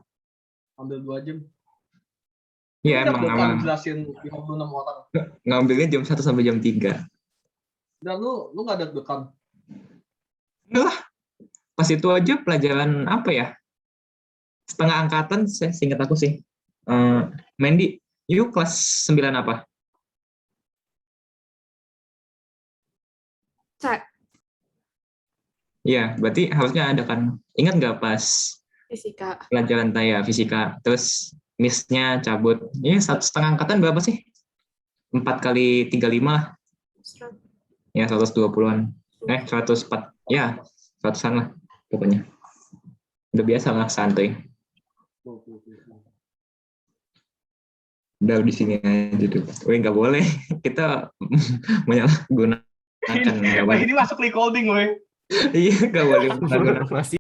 Ambil 2 jam. Iya, emang jelasin 56 orang. ngambilnya jam 1 sampai jam 3. Dan lu nggak ada dekan. Enggak lah. Pas itu aja pelajaran apa ya? Setengah angkatan, seingat aku sih. Mandy, yuk kelas 9 apa? Iya, berarti harusnya ada kan. Ingat nggak pas Fisika. pelajaran saya fisika. Terus miss-nya cabut. Ini 1,5 angkatan berapa sih? 4 kali 35 lah. Ya 120-an. 104. Ya 100-an lah pokoknya. Udah biasa lah, santai. Udah di sini aja tuh. Nggak boleh. Kita menyalahgunakan. Ini masuk recording, weh. Iya, nggak boleh. Masih